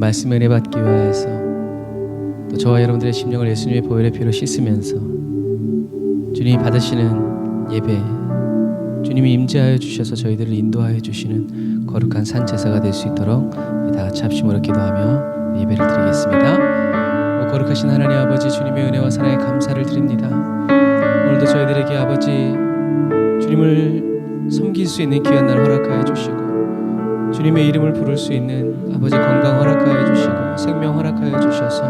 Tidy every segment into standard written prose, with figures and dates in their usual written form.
말씀의 은혜 받기 위하여서 또 저와 여러분들의 심령을 예수님의 보혈의 피로 씻으면서 주님이 받으시는 예배, 주님이 임재하여 주셔서 저희들을 인도하여 주시는 거룩한 산 제사가 될 수 있도록 다 같이 합심으로 기도하며 예배를 드리겠습니다. 거룩하신 하나님 아버지, 주님의 은혜와 사랑에 감사를 드립니다. 오늘도 저희들에게 아버지 주님을 섬길 수 있는 귀한 날 허락하여 주시고, 주님의 이름을 부를 수 있는 아버지 건강 허락하여 주시고 생명 허락하여 주셔서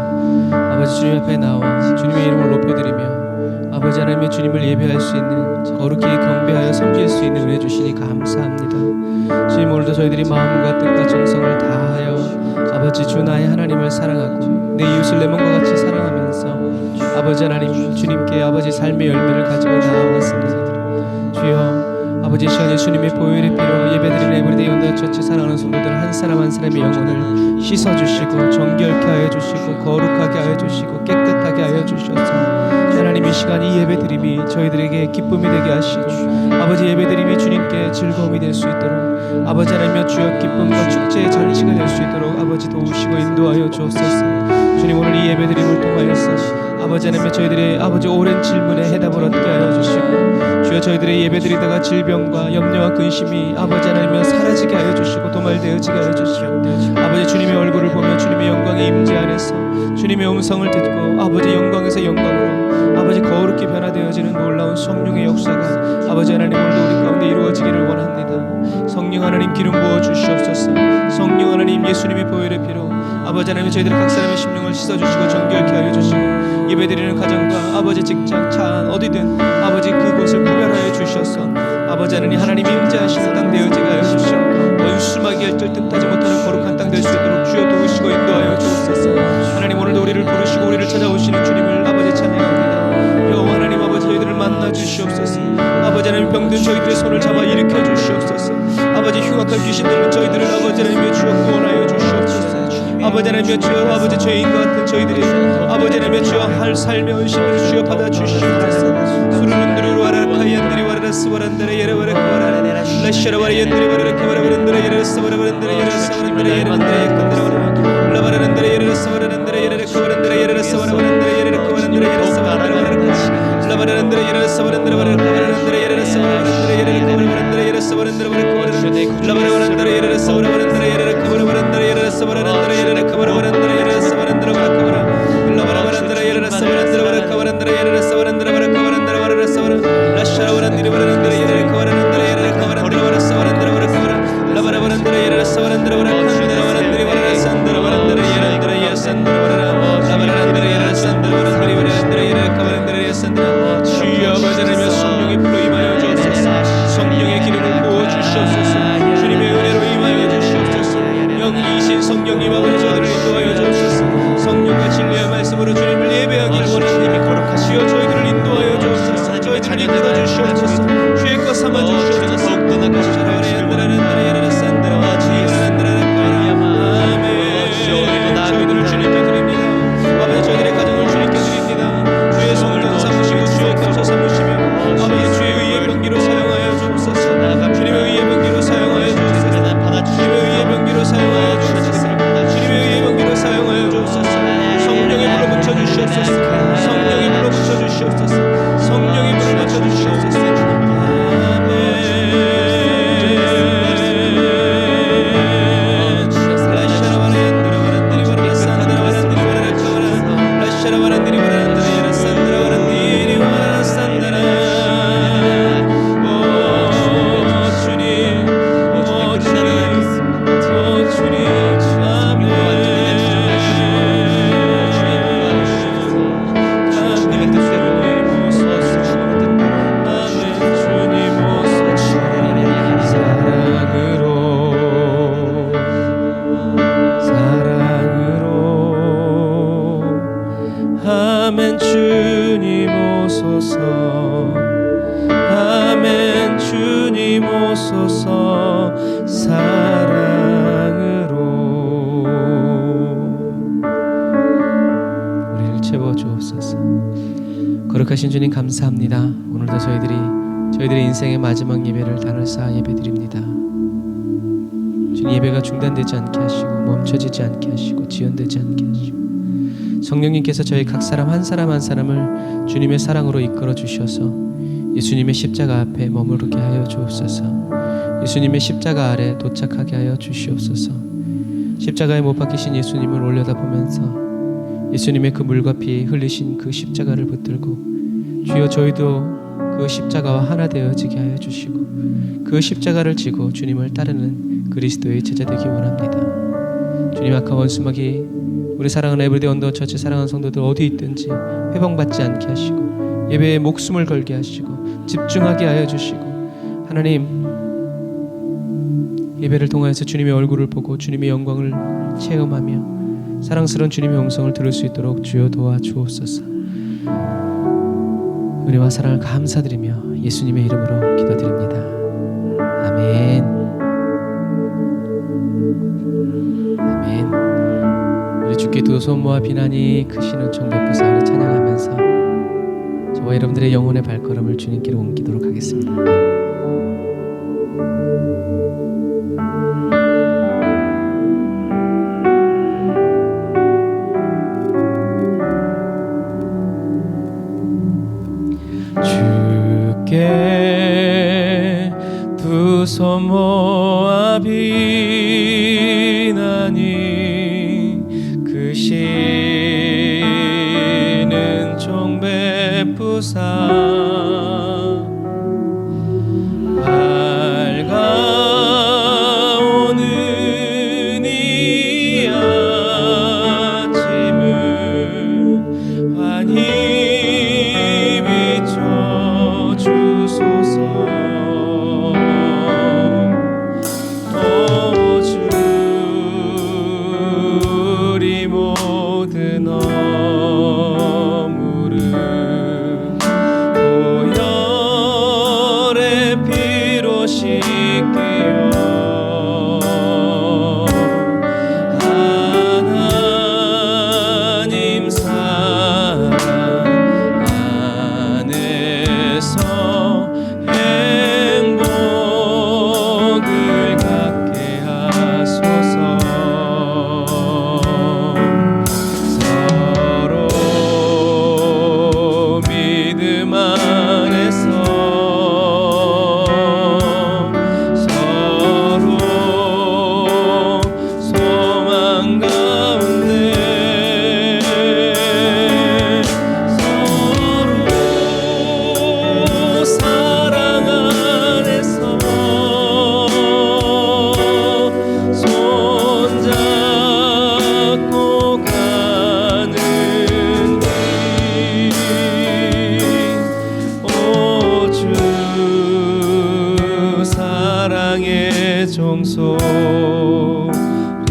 아버지 주님 앞에 나와 주님의 이름을 높여드리며 아버지 하나님의 주님을 예배할 수 있는, 거룩히 경배하여 섬길 수 있는 은혜 주시니 감사합니다. 주님, 오늘도 저희들이 마음과 뜻과 정성을 다하여 아버지 주 나의 하나님을 사랑하고 내 이웃을 내 몸과 같이 사랑하면서 아버지 하나님 주님께 아버지 삶의 열매를 가지고 나아왔습니다. 주여, 아버지 시간에 주님의 보혈의 피로 예배드리는 에브리데이 온더 처치 사랑하는 성도들 한 사람 한 사람의 영혼을 씻어주시고 정결케 하여 주시고 거룩하게 하여 주시고 깨끗하게 하여 주셔서 하나님 이 시간 이 예배드림이 저희들에게 기쁨이 되게 하시고 아버지 예배드림이 주님께 즐거움이 될 수 있도록 아버지 하나님여 주여 기쁨과 축제의 잔치가 될 수 있도록 아버지 도우시고 인도하여 주옵소서. 주님, 오늘 이 예배드림을 통하여서 아버지 하나님여 저희들의 아버지 오랜 질문에 해답을 얻게 하여 주시고 주여 저희들의 예배드리다가 질병과 염려와 근심이 아버지 하나님여 사라지게 하여 주시고 도말되어지게 하여 주시고 아버지 주님의 얼굴을 보며 주님의 영광의 임재 안에서 주님의 음성을 듣고 아버지 영광에서 영광으로 아버지 거룩히 변화되어지는 놀라운 성령의 역사가 아버지 하나님 오늘도 우리 가운데 이루어지기를 원합니다. 성령 하나님 기름 부어 주시옵소서. 성령 하나님 예수님의 보혈의 피로 아버지 하나님 저희들의 각 사람의 심령을 씻어주시고 정결케 하여 주시고 예배드리는 가정과 아버지 직장 차 안 어디든 아버지 그곳을 구별하여 주셔서 아버지 하나님 임재하시는 땅 되어지게 하여 주시오. 원수마귀 할절 뜻하지 못하는 거룩한 땅 될 수 있도록 주여 도우시고 인도하여 주옵소서. 하나님 오늘도 우리를 부르시고 우리를 찾아오시는 주님을 아버지 찬양합니다. 여호와 하나님 아버지 저희들을 만나 주시옵소서. 아버지 하나님 병든 저희들의 손을 잡아 일으켜 주시옵소서. 아버지 흉악한 귀신 들린 저희들을 아버지 하나님의 주여 구원하여 주시옵소서. 아버지 하나님의 주여 아버지 죄인과 같은 저희들이 아버지 하나님의 주여 할 삶의 헌신을 주여 받아 주시옵소서. 수르른드르 와라카이안드리 와라스 와란드레 예레 와라카와라 라시라 와리엔드리 와라카와라바른드레 예레스 와라바른드레 예레스 와란드레 예레는드레 예컨드레 와라 라바른드레 예레스 와라른드레 예레 카와란드레 예레스 와라바른드레 예레 카와란드레 예레스 와라바른드레 라바른드레 예레스 와란드레 와라카와란드레 예레스 와라바른드레 예레 카와란드레 예레스 와란드레 와라카와란드레 라바른드레 예레스 와라바른드레 예레 카와란드레 예레스 와란드레 예레 카와란드레 예레스 와란드레 와라카와라 라바른드레 예레스 와란드레 와라카와란드레 예레스 와란드레 와라카와란드레 와라레스 와라 라샤라 와란드레 와란드레 예레 카와란드레 예레 카와란드레 와라스 와란드레 와라카와라 라바른드레 예레스 와란드레 와라카와란드레 와란드레 와라레스 안드레 와란드레 예레 예산드레 와라라 라바른드레 예레스 안드레 와란드레 와란드레 예레 카와란드레 예산드레 주여 아버지 하나님의 성령의 불로 임하여 주옵소서. 성령의 기름을 부어 주시옵소서. 주님의 은혜로 임하여 주시옵소서. 영이신 성령님 아버지 저들을 인도하여 주옵소서. 성령과 진리의 말씀으로 주님을 예배하기를 원하는 님이 거룩하시어 저희들을 인도하여 주옵소서. 저희 자리 뜯어 주시옵소서. 주의 것 삼아 주시옵소서. 더욱더 나가시라 예레 예레 산드라 지라란드라 아멘. 저희들을 주님께 드립니다. 아버지 저희들의 가정을 주님께 드립니다. 주의 성령 삼으시고 주의 감사 삼으시며 아버지 주의 의의 병기로 사용하여 주옵소서. 주님의 의의 병기로 사용하여 주옵소서. 주님의 의의 병기로 사용하여 주옵소서. 주님의 의의 병기로 사용하여 주옵소서. 성령의 불로 붙여 주시옵소서. 성령의 불로 붙여 주시옵소서. 성령의 불로 붙여 주시옵소서. 아멘. 주님 오소서. 아멘. 주님 오소서. 사랑으로 우리를 채워 주옵소서. 거룩하신 주님 감사합니다. 오늘도 저희들의 인생의 마지막 예배를 단을 쌓아 예배드립니다. 주님 예배가 중단되지 않게 하시고 멈춰지지 않게 하시고 지연되지 않게 하시고 성령님께서 저희 각 사람 한 사람 한 사람을 주님의 사랑으로 이끌어 주셔서 예수님의 십자가 앞에 머무르게 하여 주옵소서. 예수님의 십자가 아래 도착하게 하여 주시옵소서. 십자가에 못 박히신 예수님을 올려다보면서 예수님의 그 물과 피 흘리신 그 십자가를 붙들고 주여 저희도 그 십자가와 하나 되어지게 하여 주시고 그 십자가를 지고 주님을 따르는 그리스도의 제자 되기 원합니다. 주님 악한 원수막이 우리 사랑하는 에브리데이 언더처치 사랑하는 성도들 어디 있든지 회방받지 않게 하시고 예배에 목숨을 걸게 하시고 집중하게 하여 주시고 하나님 예배를 통하여서 주님의 얼굴을 보고 주님의 영광을 체험하며 사랑스러운 주님의 음성을 들을 수 있도록 주여 도와주옵소서. 은혜와 사랑을 감사드리며 예수님의 이름으로 기도드립니다. 아멘. 아멘. 우리 주께 두 손 모아 비난이 크신 은총 베푸사를 찬양하면서 저와 여러분들의 영혼의 발걸음을 주님께로 옮기도록 하겠습니다. 주께 두 손 모아 비나니 크신 은총 베푸사 밝아오는 이 아침을 환히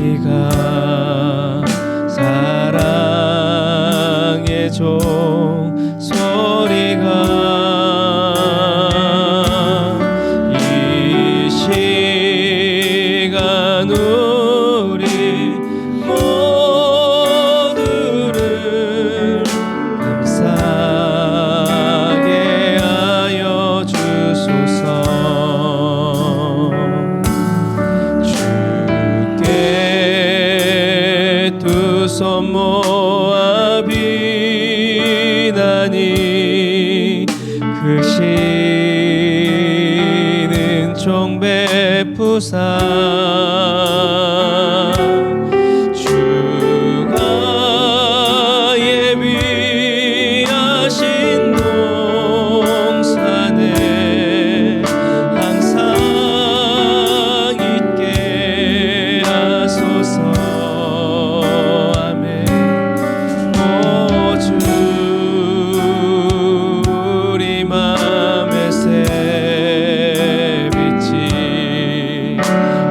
종소리가 사랑의 종소리가 이 시간 우리 모두를 감사하게 하여 주소서. 손 모아 비나니 크신 은총 베푸사 주가 예비하신 동산에 항상 있게 하소서.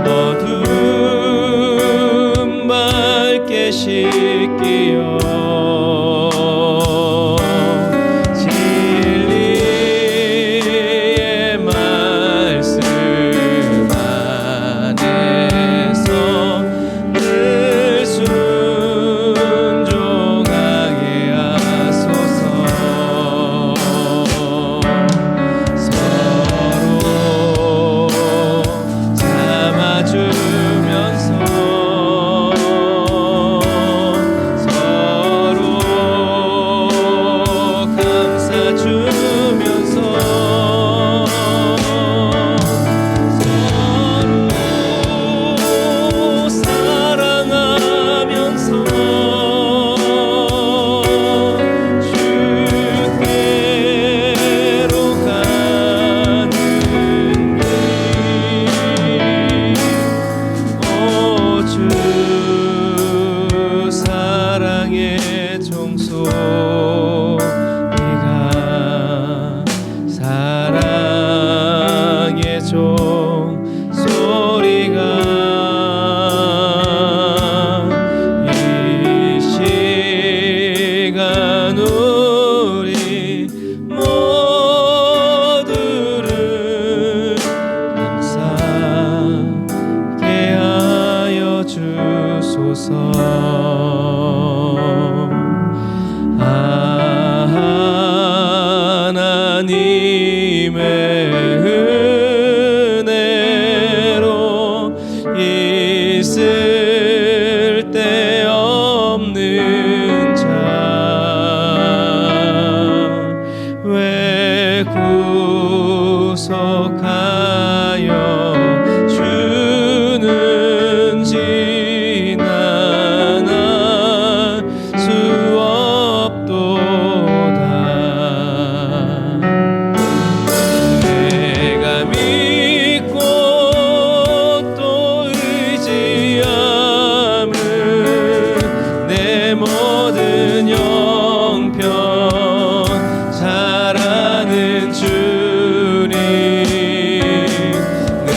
어두운 종소리가 사랑의 종소리가 이 시간 우리 모두를 감사하게 하여 주소서. 하나님의 은혜로 있을 데 없는 자 왜 구속하여 주는지 난 알 수 없도다. 내가 믿고 또 의지함은 내 모든 형편 잘 아는 주님 늘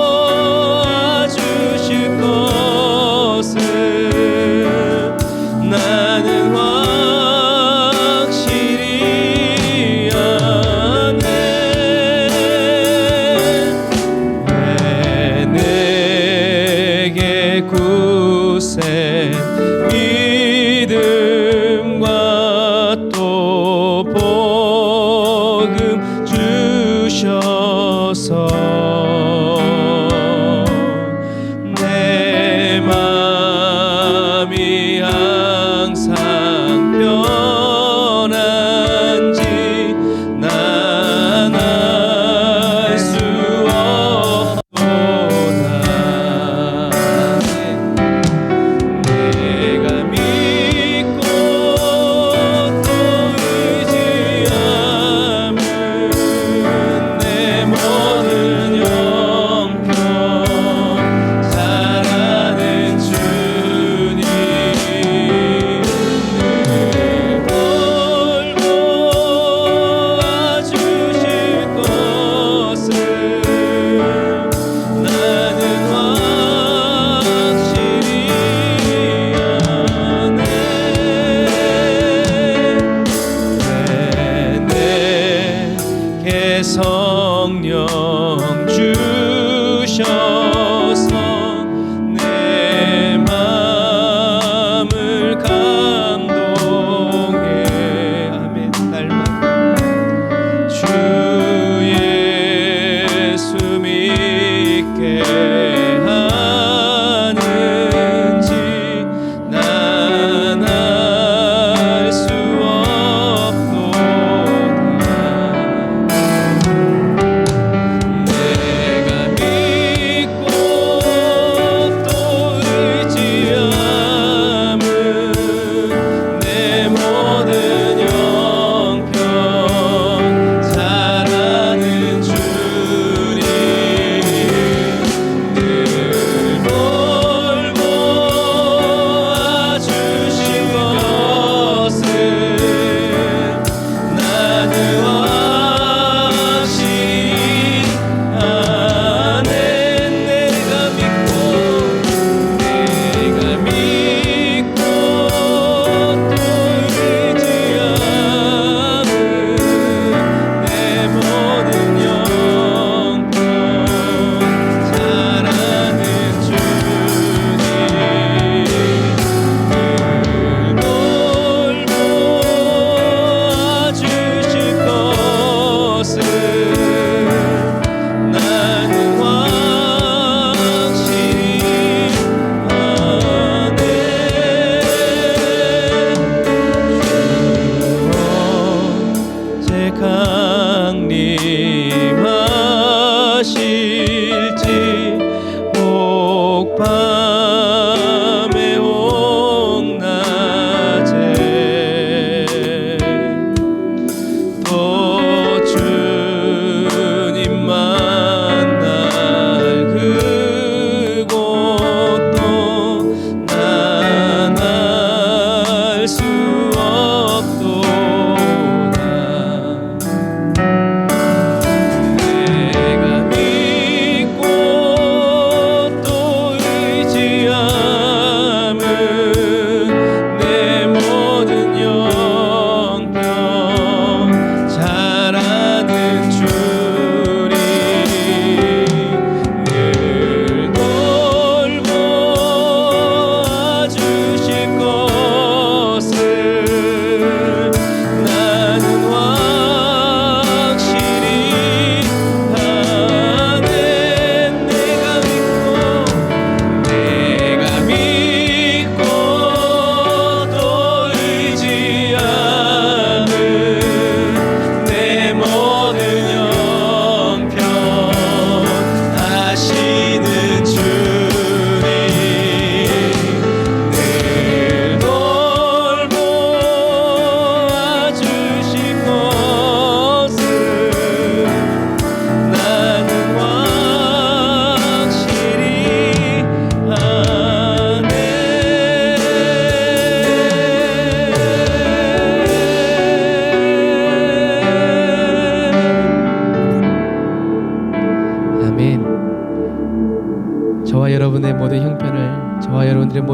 돌보아 주실 것을 나는 확실히 아네. 왜 내게 굳센 믿음과 또 복음 주셔서 내 맘이 항상 편한지 난 알 수 없도다. 내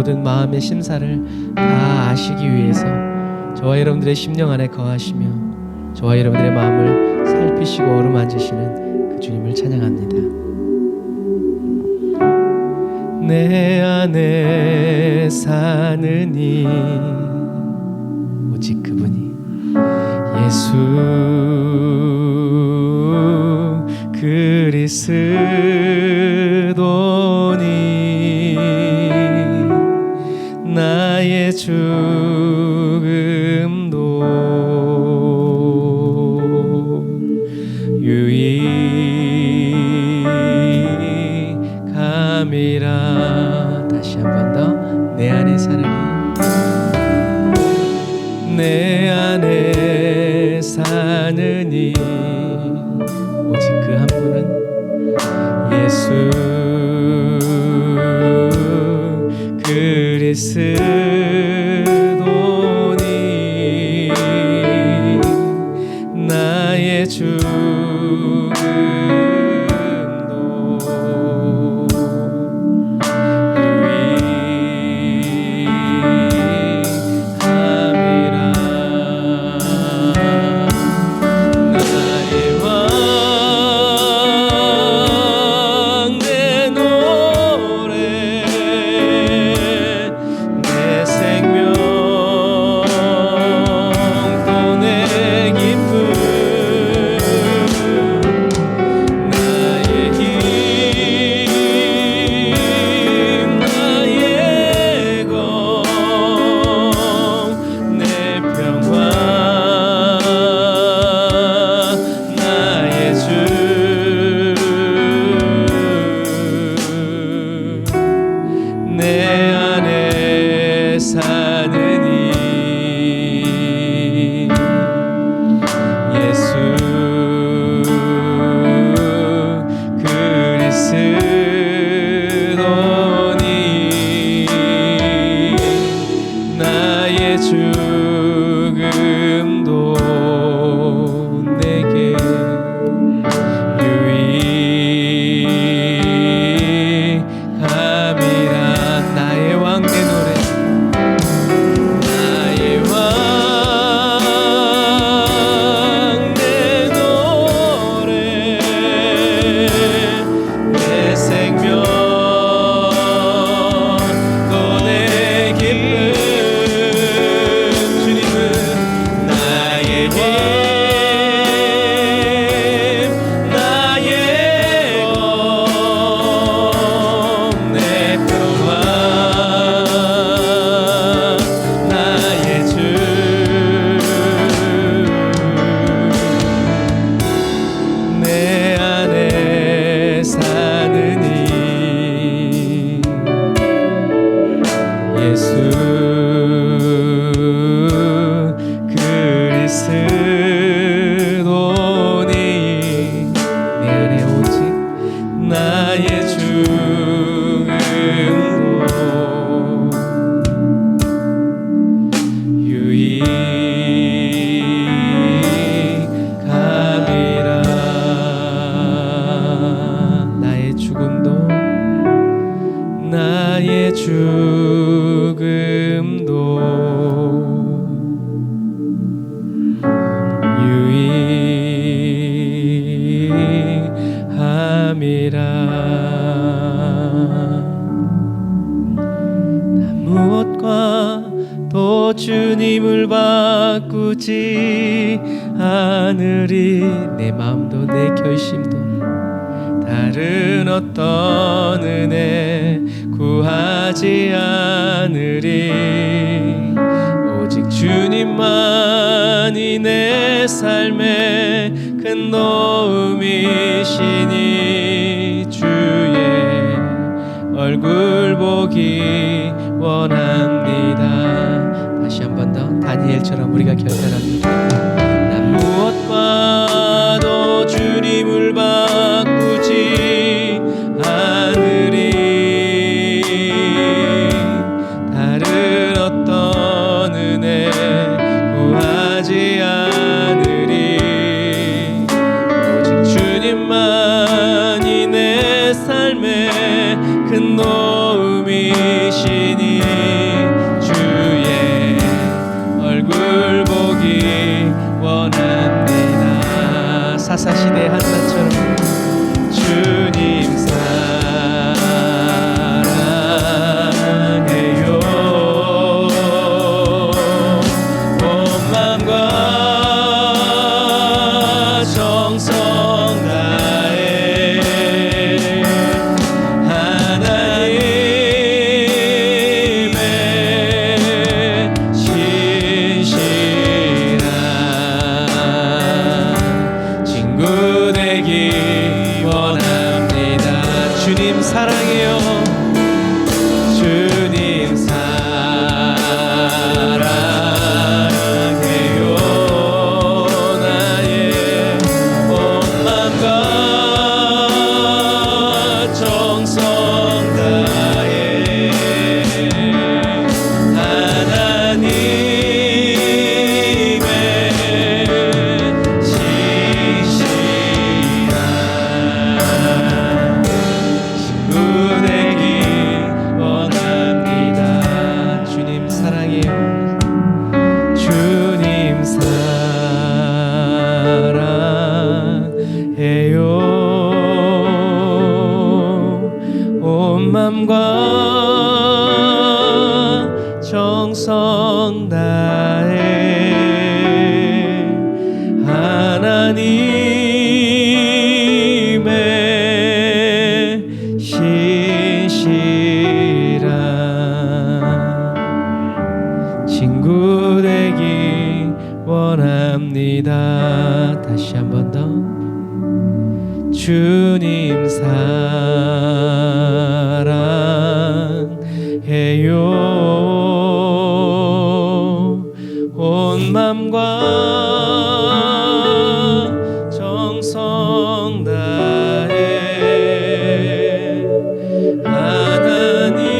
모든 마음의 심사를 다 아시기 위해서 저와 여러분들의 심령 안에 거하시며 저와 여러분들의 마음을 살피시고 어루만지시는 그 주님을 찬양합니다. 내 안에 사는 이 오직 그분이 예수 그리스도니 나의 죽음도 유익함이라. 다시 한 번 더. 내 안에 사는 이, 내 안에 사는 이 오직 그 한 분은 예수 그리스도니 나의 죽음도 유익함이라. 나의 왕 내 노래 내 생명 또 내 기쁨 나의 힘 나의 것 내 평화 나의 주 내 안에 사는 이 예수 그리스도니 나의 죽음도 내게 유익함이라. 나의 왕 내 노래 나의 왕 내 노래 내 생명 또 내 기쁨 주님은 나의 힘 나의 것 내 평화 나의 주 내 안에 사는 이 예수 그리스도니 내 안에 오직 나의 죽음도 유익함이라. 나의 죽음도 나의 죽음도 유익함이라. 나 무엇과도 주님을 바꾸지 않으리. 내 마음도 내 결심도 다른 어떤 은혜 구하지 않으리. 오직 주님만이 내 삶의 큰 도움이시니 주의 얼굴 보기 원합니다. 다시 한 번 더. 다니엘처럼 우리가 결단합니다. 난 무엇과도 주님을 바꾸지 않으리. 다른 어떤 은혜 구하지 않으리. 오직 주님만이 내 삶의 큰 도움이시니 마사 시대의 한나처럼 주님 사랑해요. 온 마음과 정성 다해 하나님의 신실한 친구 되기 원합니다. 주님 사랑해요. 주님 사랑해요. 나의 온 마음과 정성 다해 하나님의 신실한 친구 되기 원합니다. 주님 사랑해요. 주님 사랑해요. 온 맘과 정성 다해 하나님의 신실한 친구 되기 원합니다. 다시 한 번 더. 주님 사랑해요. 온 맘과 정성 다해 하나님의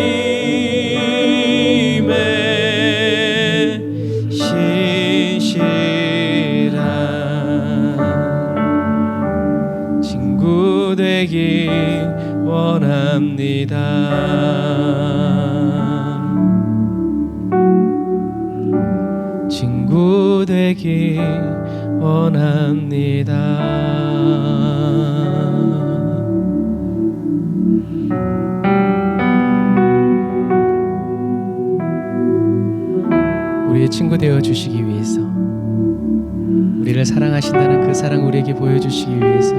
신실한 친구 되기 원합니다. 친구 되기 원합니다. 우리의 친구 되어 주시기 위해서, 우리를 사랑하신다는 그 사랑 우리에게 보여주시기 위해서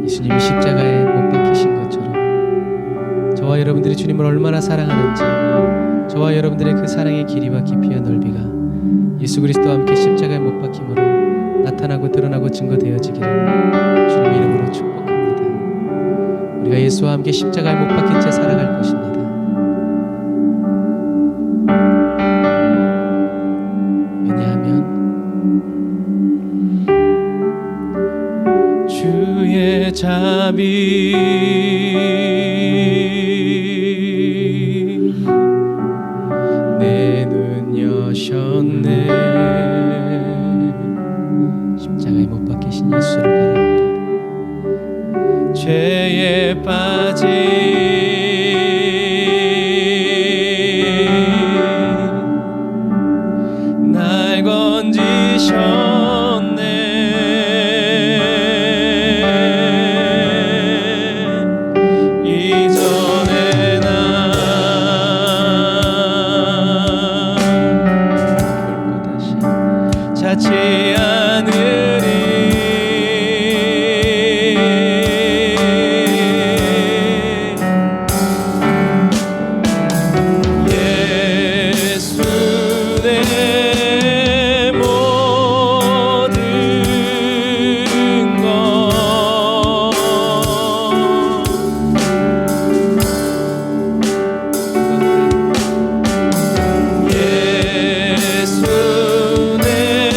예수님이 십자가에 못 박히신 것처럼 저와 여러분들이 주님을 얼마나 사랑하는지, 저와 여러분들의 그 사랑의 길이와 깊이와 넓이가 예수 그리스도와 함께 십자가에 못 박힘으로 나타나고 드러나고 증거되어지기를 주님의 이름으로 축복합니다. 우리가 예수와 함께 십자가에 못 박힌 채 살아갈 것입니다. 왜냐하면 주의 자비 내 눈 여셨네. 십자가에 못 박히신 예수를 바랍니다. 죄에 빠진 날 건지셨네. 이전에 나 결코 다시 찾지 않으리. 예수 내 모든 것 예수 내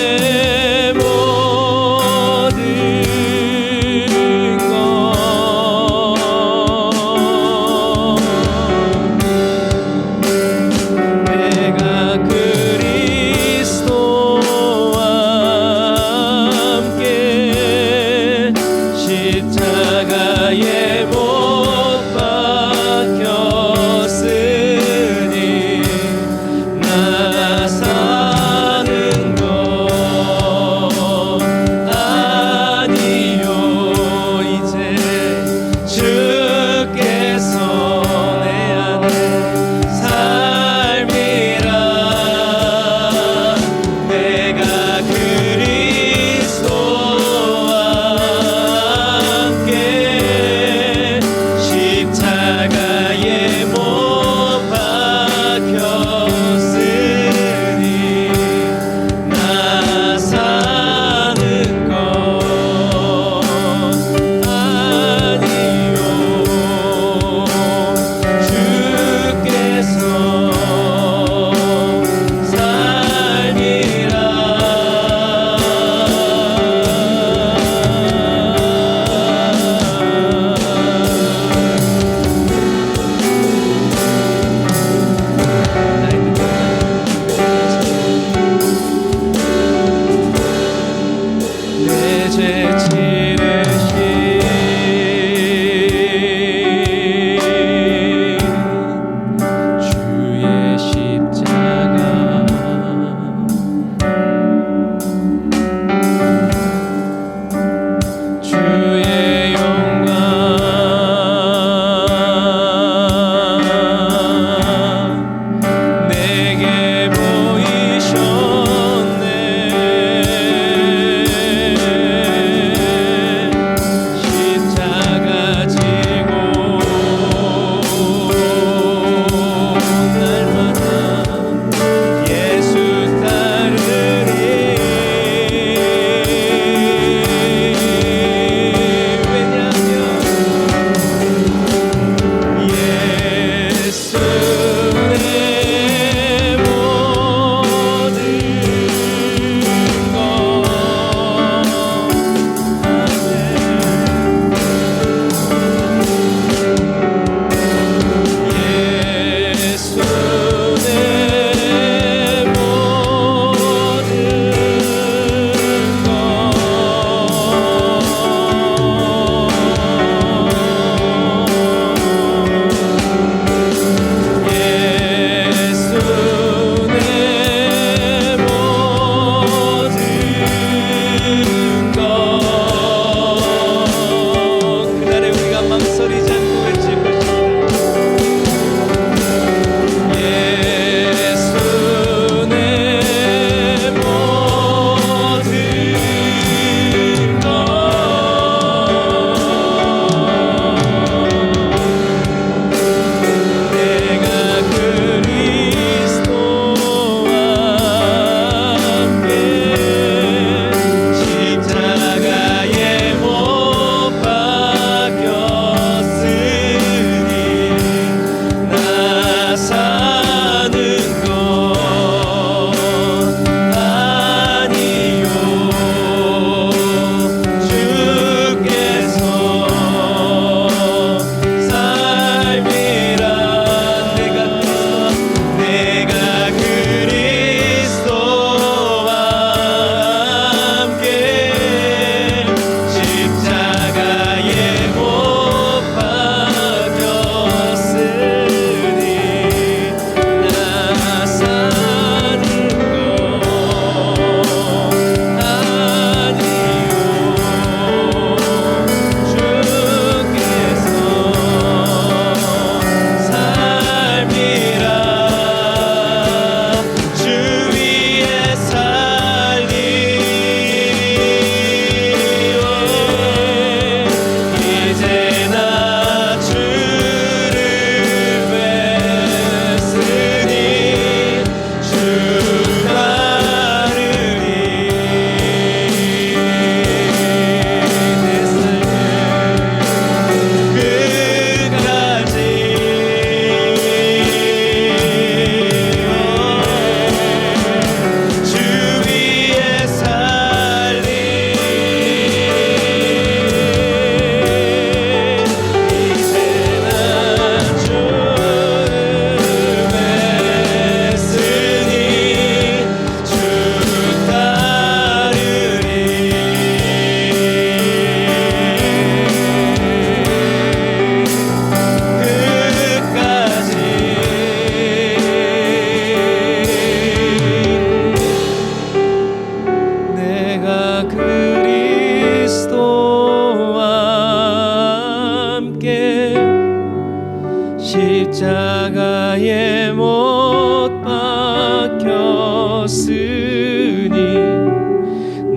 합격하였으니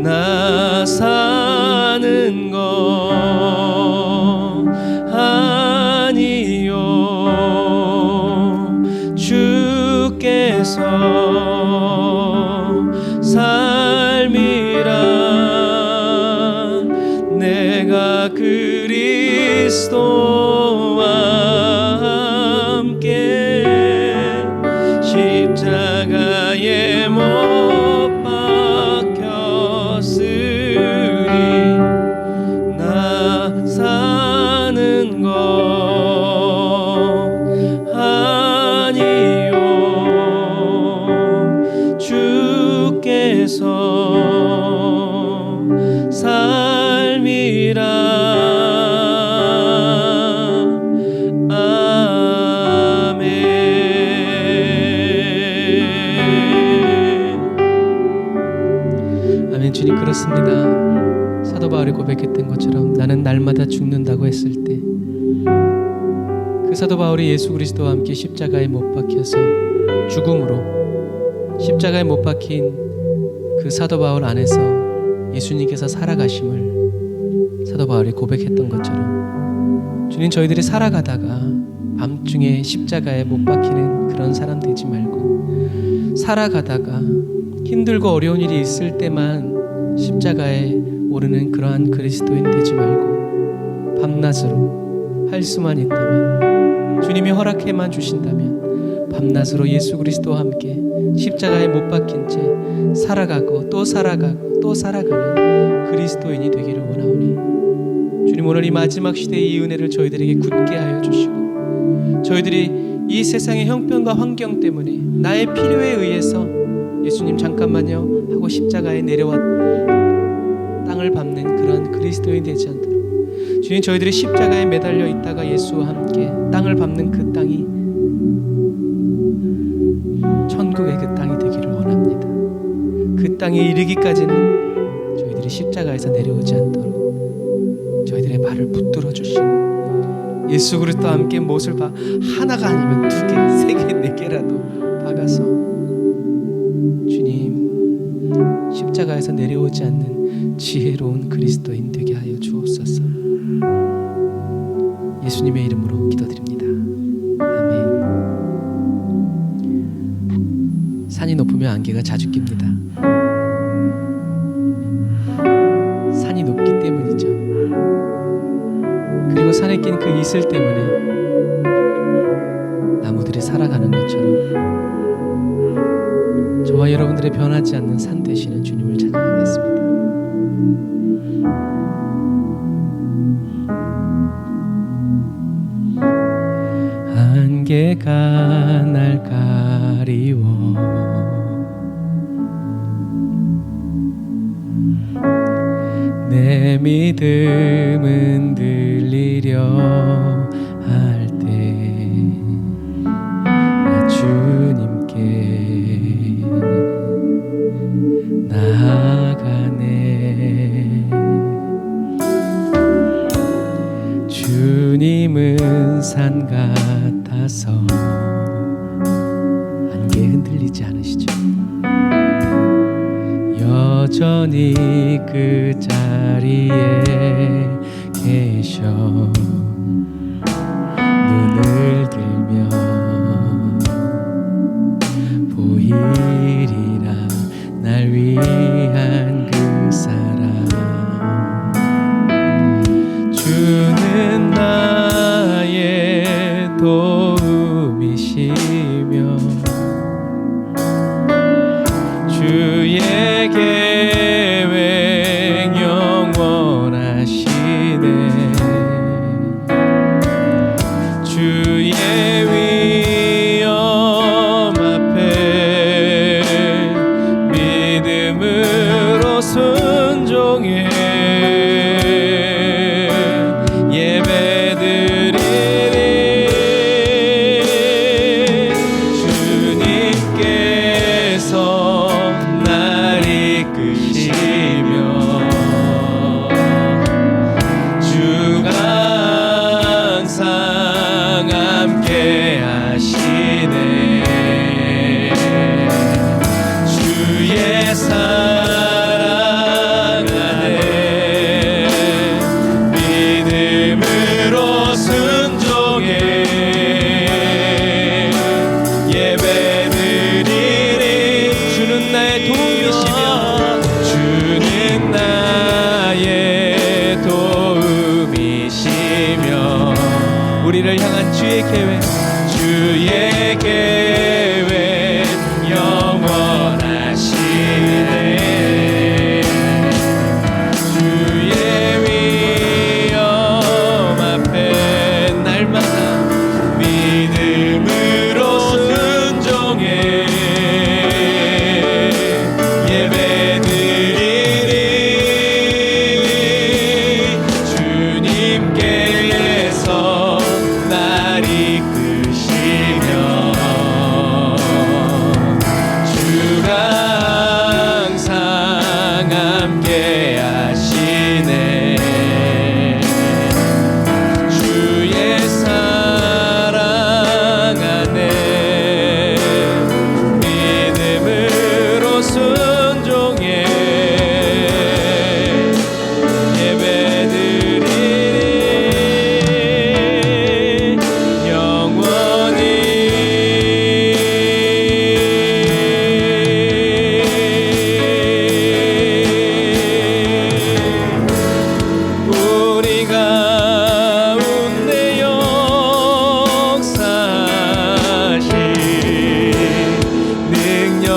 나 사는 것 아니요 주께서 삶이라 내가 그리스도와 함께 십자가에 못 박혔으니 나 사는 것 아니요 주께서 삶이라. 아멘. 주님, 그렇습니다. 사도 바울이 고백했던 것처럼 나는 날마다 죽는다고 했을 때 그 사도 바울이 예수 그리스도와 함께 십자가에 못 박혀서 죽음으로 십자가에 못 박힌 그 사도 바울 안에서 예수님께서 살아가심을 사도 바울이 고백했던 것처럼 주님, 저희들이 살아가다가 밤중에 십자가에 못 박히는 그런 사람 되지 말고 살아가다가 힘들고 어려운 일이 있을 때만 십자가에 오르는 그러한 그리스도인 되지 말고 밤낮으로 할 수만 있다면 주님이 허락해만 주신다면 밤낮으로 예수 그리스도와 함께 십자가에 못 박힌 채 살아가고 또 살아가고 또 살아가는 그리스도인이 되기를 원하오니 주님, 오늘 이 마지막 시대의 이 은혜를 저희들에게 굳게 하여 주시고 저희들이 이 세상의 형편과 환경 때문에 나의 필요에 의해서 예수님 잠깐만요 하고 십자가에 내려와 땅을 밟는 그런 그리스도인이 되지 않도록 주님, 저희들이 십자가에 매달려 있다가 예수와 함께 땅을 밟는 그 땅이 천국의 그 땅이 되기를 원합니다. 그 땅에 이르기까지는 저희들이 십자가에서 내려오지 않도록 저희들의 발을 붙들어 주시고 예수 그리스도와 함께 못을 하나가 아니면 2개, 3개, 4개라도 박아서 주님 십자가에서 내려오지 않는 지혜로운 그리스도인 되게 하여 주옵소서. 예수님의 이름으로 기도드립니다. 아멘. 산이 높으면 안개가 자주 낍니다. 산이 높기 때문이죠. 그리고 산에 낀 그 이슬 때문에 나무들이 살아가는 것처럼 저와 여러분들의 변하지 않는 산 되시는 주님을 찬양하겠습니다. 안개가 날 가리워 내 믿음은 들리려 할 때 나 주님께 나아가네. 주님은 산 같아서 안개 흔들리지 않으시죠? 여전히 그 자리에 계셔 눈을 들면 보이리라 날 위한 그 사랑. 주는 나의 도움이시며 주의 계획 영원하시네. 주의 위험 앞에 믿음을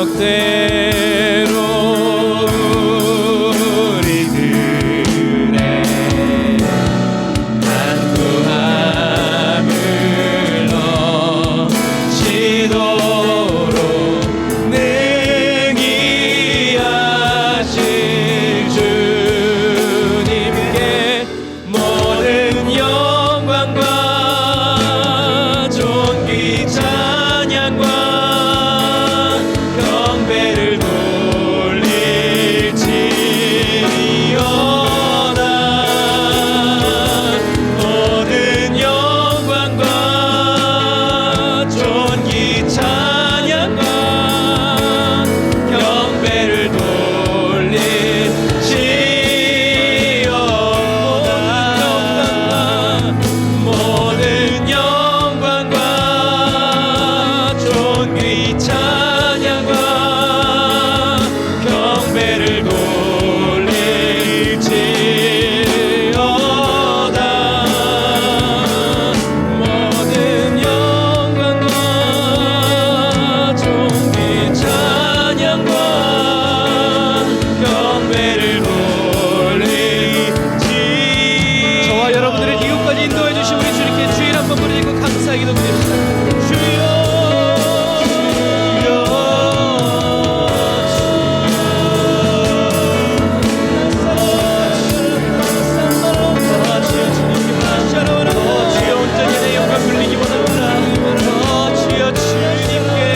능력대로 우리들의 간구함을 넘치도록 능히 하실 주님께 모든 영광과 존귀 찬양과 경배를 돌릴지어다. 모든 영광과 존귀 찬양과 경배를 돌릴지어다. 모든 영광과 존귀 찬양과 경배를 돌릴지어다. 모든 영광과 존귀 찬양과 경배를 돌릴지. 저와 여러분들을 이곳까지 인도해 주신 우리 주님께 주일 한번 부르짖고 감사의 기도 드립시다. 주여 주여 온전히 내 영광 돌리기 원합니다. 주여 주님께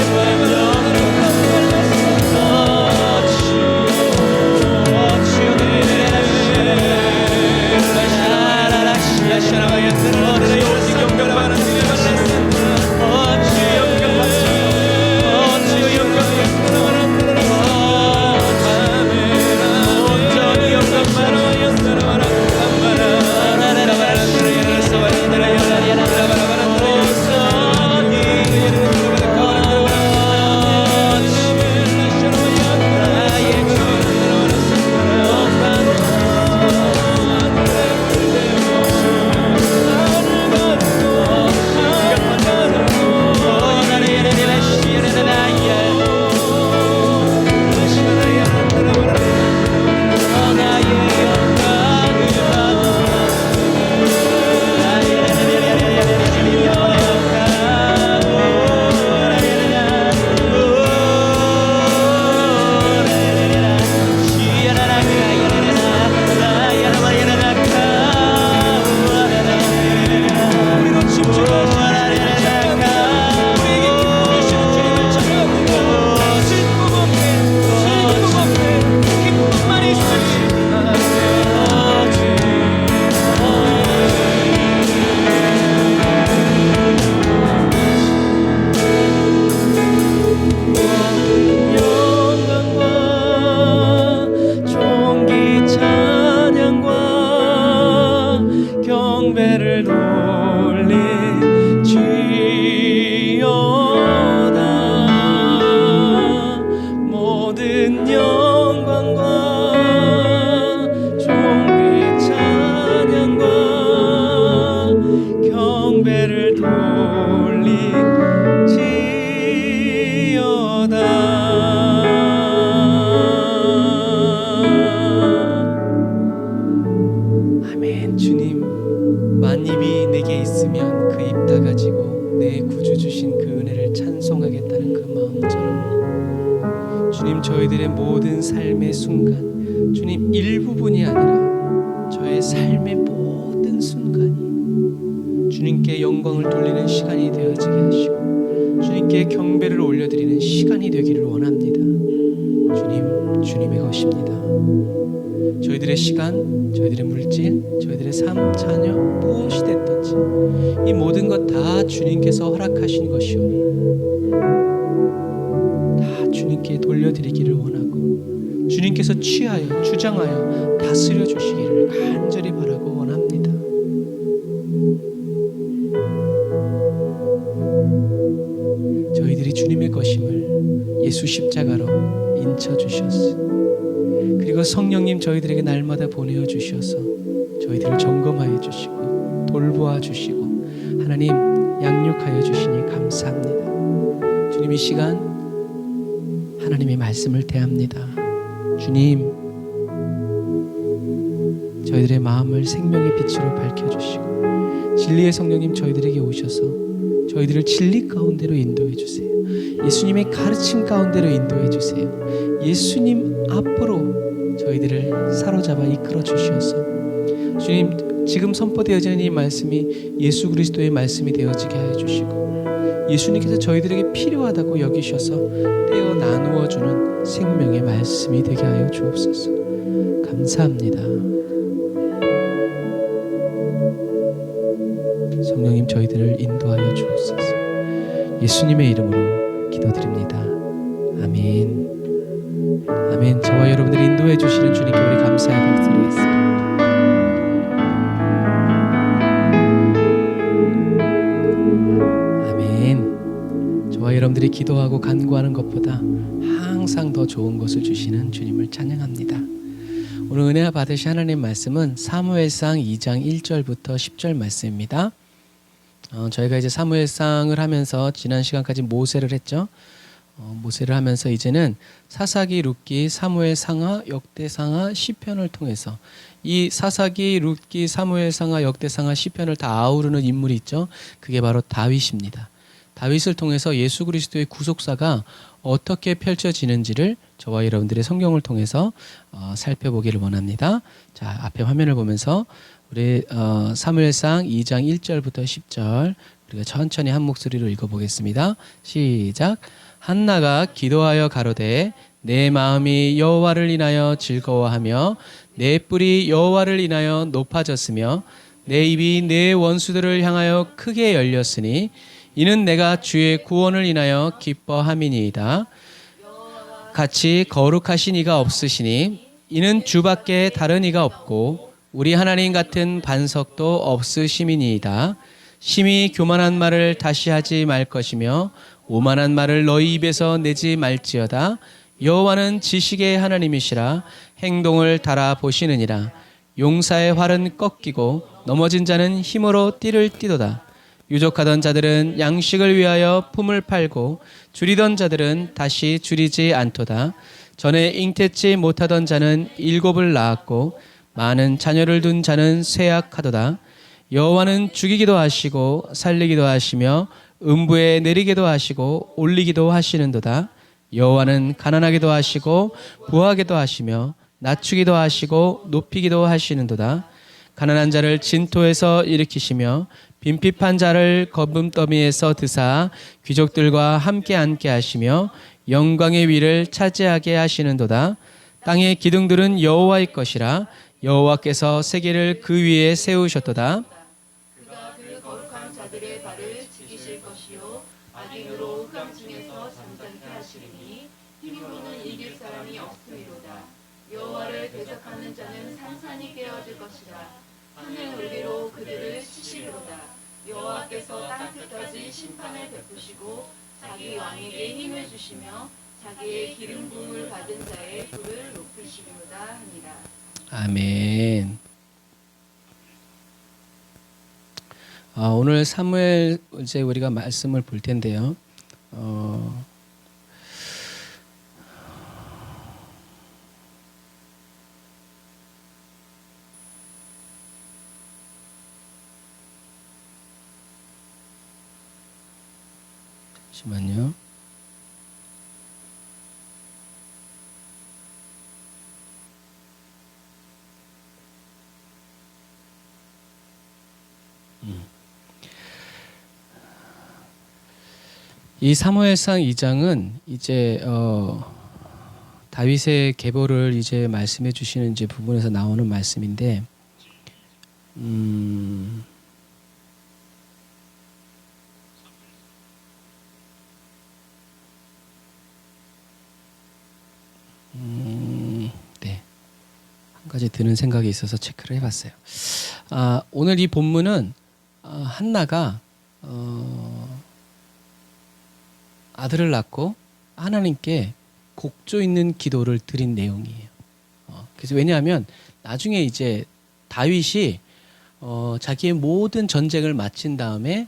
경배를 돌릴지어다. 모든 영광과 존귀 찬양과 경배를 돌릴지어다. 아멘. 주님, 만입이 내게 있으면 그 입 다 가지고 내 구주 주신 그 은혜를 찬송하겠다는 그 마음처럼 주님, 저희들의 모든 삶의 순간, 주님, 일부분이 아니라 저의 삶의 모든 순간이 주님께 영광을 돌리는 시간이 되어지게 하시고 주님께 경배를 올려드리는 시간이 되기를 원합니다. 주님, 주님의 것입니다. 저희들의 시간, 저희들의 물질, 저희들의 삶, 자녀, 무엇이 됐든지 이 모든 것 다 주님께서 허락하신 것이오니 다 주님께 돌려드리기를 원하고 주님께서 취하여 주장하여 다스려 주시기를 간절히 바라고 원합니다. 저희들이 주님의 것임을 예수 십자가로 인쳐주셨으니 그리고 성령님 저희들에게 날마다 보내어 주셔서 저희들을 점검하여 주시고 돌보아 주시고 하나님 양육하여 주시니 감사합니다. 주님, 이 시간 하나님의 말씀을 대합니다. 주님, 저희들의 마음을 생명의 빛으로 밝혀주시고 진리의 성령님 저희들에게 오셔서 저희들을 진리 가운데로 인도해 주세요. 예수님의 가르침 가운데로 인도해 주세요. 예수님 앞으로 저희들을 사로잡아 이끌어 주셔서 주님, 지금 선포되어지는 이 말씀이 예수 그리스도의 말씀이 되어지게 하여 주시고 예수님께서 저희들에게 필요하다고 여기셔서 떼어 나누어 주는 생명의 말씀이 되게 하여 주옵소서. 감사합니다. 성령님 저희들을 인도하여 주옵소서. 예수님의 이름으로 기도드립니다. 아멘. 아멘. 저와 여러분들이 인도해 주시는 주님께 우리 감사의 박수 드리겠습니다. 아멘. 저와 여러분들이 기도하고 간구하는 것보다 항상 더 좋은 것을 주시는 주님을 찬양합니다. 오늘 은혜와 받으신 하나님 말씀은 사무엘상 2장 1절부터 10절 말씀입니다. 저희가 이제 사무엘상을 하면서 지난 시간까지 모세를 했죠. 모세를 하면서 이제는 사사기, 룻기, 사무엘상하, 역대상하, 시편을 통해서 이 사사기, 룻기, 사무엘상하, 역대상하, 시편을 다 아우르는 인물이 있죠. 그게 바로 다윗입니다. 다윗을 통해서 예수 그리스도의 구속사가 어떻게 펼쳐지는지를 저와 여러분들의 성경을 통해서 살펴보기를 원합니다. 자, 앞에 화면을 보면서 우리 사무엘상 2장 1절부터 10절 우리가 천천히 한 목소리로 읽어보겠습니다. 시작. 한나가 기도하여 가로되 내 마음이 여호와를 인하여 즐거워하며 내 뿔이 여호와를 인하여 높아졌으며 내 입이 내 원수들을 향하여 크게 열렸으니 이는 내가 주의 구원을 인하여 기뻐함이니이다. 같이 거룩하신 이가 없으시니 이는 주밖에 다른 이가 없고 우리 하나님 같은 반석도 없으심이니이다. 심히 교만한 말을 다시 하지 말 것이며 오만한 말을 너희 입에서 내지 말지어다. 여호와는 지식의 하나님이시라 행동을 달아 보시느니라. 용사의 활은 꺾이고 넘어진 자는 힘으로 띠를 띠도다. 유족하던 자들은 양식을 위하여 품을 팔고 줄이던 자들은 다시 줄이지 않도다. 전에 잉태치 못하던 자는 7을 낳았고 많은 자녀를 둔 자는 쇠약하도다. 여호와는 죽이기도 하시고 살리기도 하시며 음부에 내리기도 하시고 올리기도 하시는도다. 여호와는 가난하기도 하시고 부하게도 하시며 낮추기도 하시고 높이기도 하시는도다. 가난한 자를 진토에서 일으키시며 빈핍한 자를 거름더미에서 드사 귀족들과 함께 앉게 하시며 영광의 위를 차지하게 하시는도다. 땅의 기둥들은 여호와의 것이라 여호와께서 세계를 그 위에 세우셨도다. 그가 그 거룩한 자들의 발을 지키실 것이요 악인으로 흑암 중에서 잠잠케 하시리니 힘으로는 이길 사람이 없으리로다. 여호와를 대적하는 자는 산산이 깨어질 것이라. 하늘 울기로 그들을 치시리로다. 여호와께서 땅 끝까지 심판을 베푸시고 자기 왕에게 힘을 주시며 자기의 기름 부음을 받은 자의 불을 높이시리로다 하니라. 아멘. 오늘 사무엘 이제 우리가 말씀을 볼 텐데요. 잠시만요. 이 사무엘상 2장은 이제 다윗의 계보를 이제 말씀해 주시는 이제 부분에서 나오는 말씀인데, 네, 한 가지 드는 생각이 있어서 체크를 해봤어요. 오늘 이 본문은 한나가 아들을 낳고 하나님께 곡조 있는 기도를 드린 내용이에요. 그래서 왜냐하면 나중에 이제 다윗이 자기의 모든 전쟁을 마친 다음에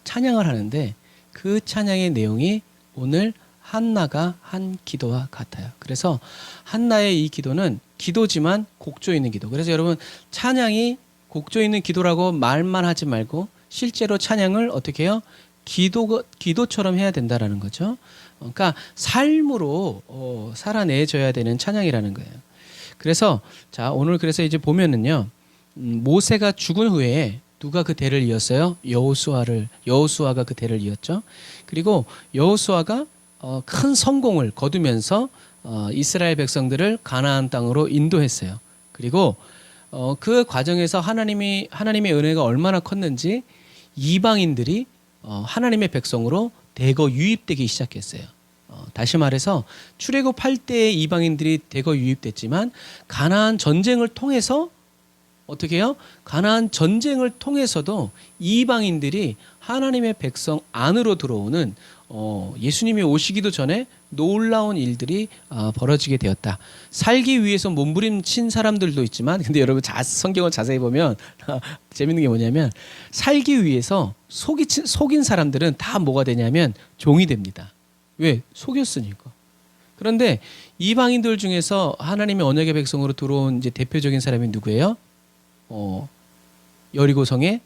찬양을 하는데 그 찬양의 내용이 오늘 한나가 한 기도와 같아요. 그래서 한나의 이 기도는 기도지만 곡조 있는 기도. 그래서 여러분 찬양이 곡조 있는 기도라고 말만 하지 말고 실제로 찬양을 어떻게 해요? 기도처럼 해야 된다라는 거죠. 그러니까 삶으로 살아내줘야 되는 찬양이라는 거예요. 그래서 자 오늘 그래서 이제 보면은요 모세가 죽은 후에 누가 그 대를 이었어요? 여호수아가 그 대를 이었죠. 그리고 여호수아가 큰 성공을 거두면서 이스라엘 백성들을 가나안 땅으로 인도했어요. 그리고 그 과정에서 하나님의 은혜가 얼마나 컸는지 이방인들이 하나님의 백성으로 대거 유입되기 시작했어요. 다시 말해서 출애굽 8대의 이방인들이 대거 유입됐지만 가나안 전쟁을 통해서 어떻게 해요? 가나안 전쟁을 통해서도 이방인들이 하나님의 백성 안으로 들어오는 예수님이 오시기도 전에 놀라운 일들이 벌어지게 되었다. 살기 위해서 몸부림친 사람들도 있지만 근데 여러분 성경을 자세히 보면 재밌는 게 뭐냐면 살기 위해서 속인 사람들은 다 뭐가 되냐면 종이 됩니다. 왜? 속였으니까. 그런데 이방인들 중에서 하나님의 언약의 백성으로 들어온 이제 대표적인 사람이 누구예요? 여리고성의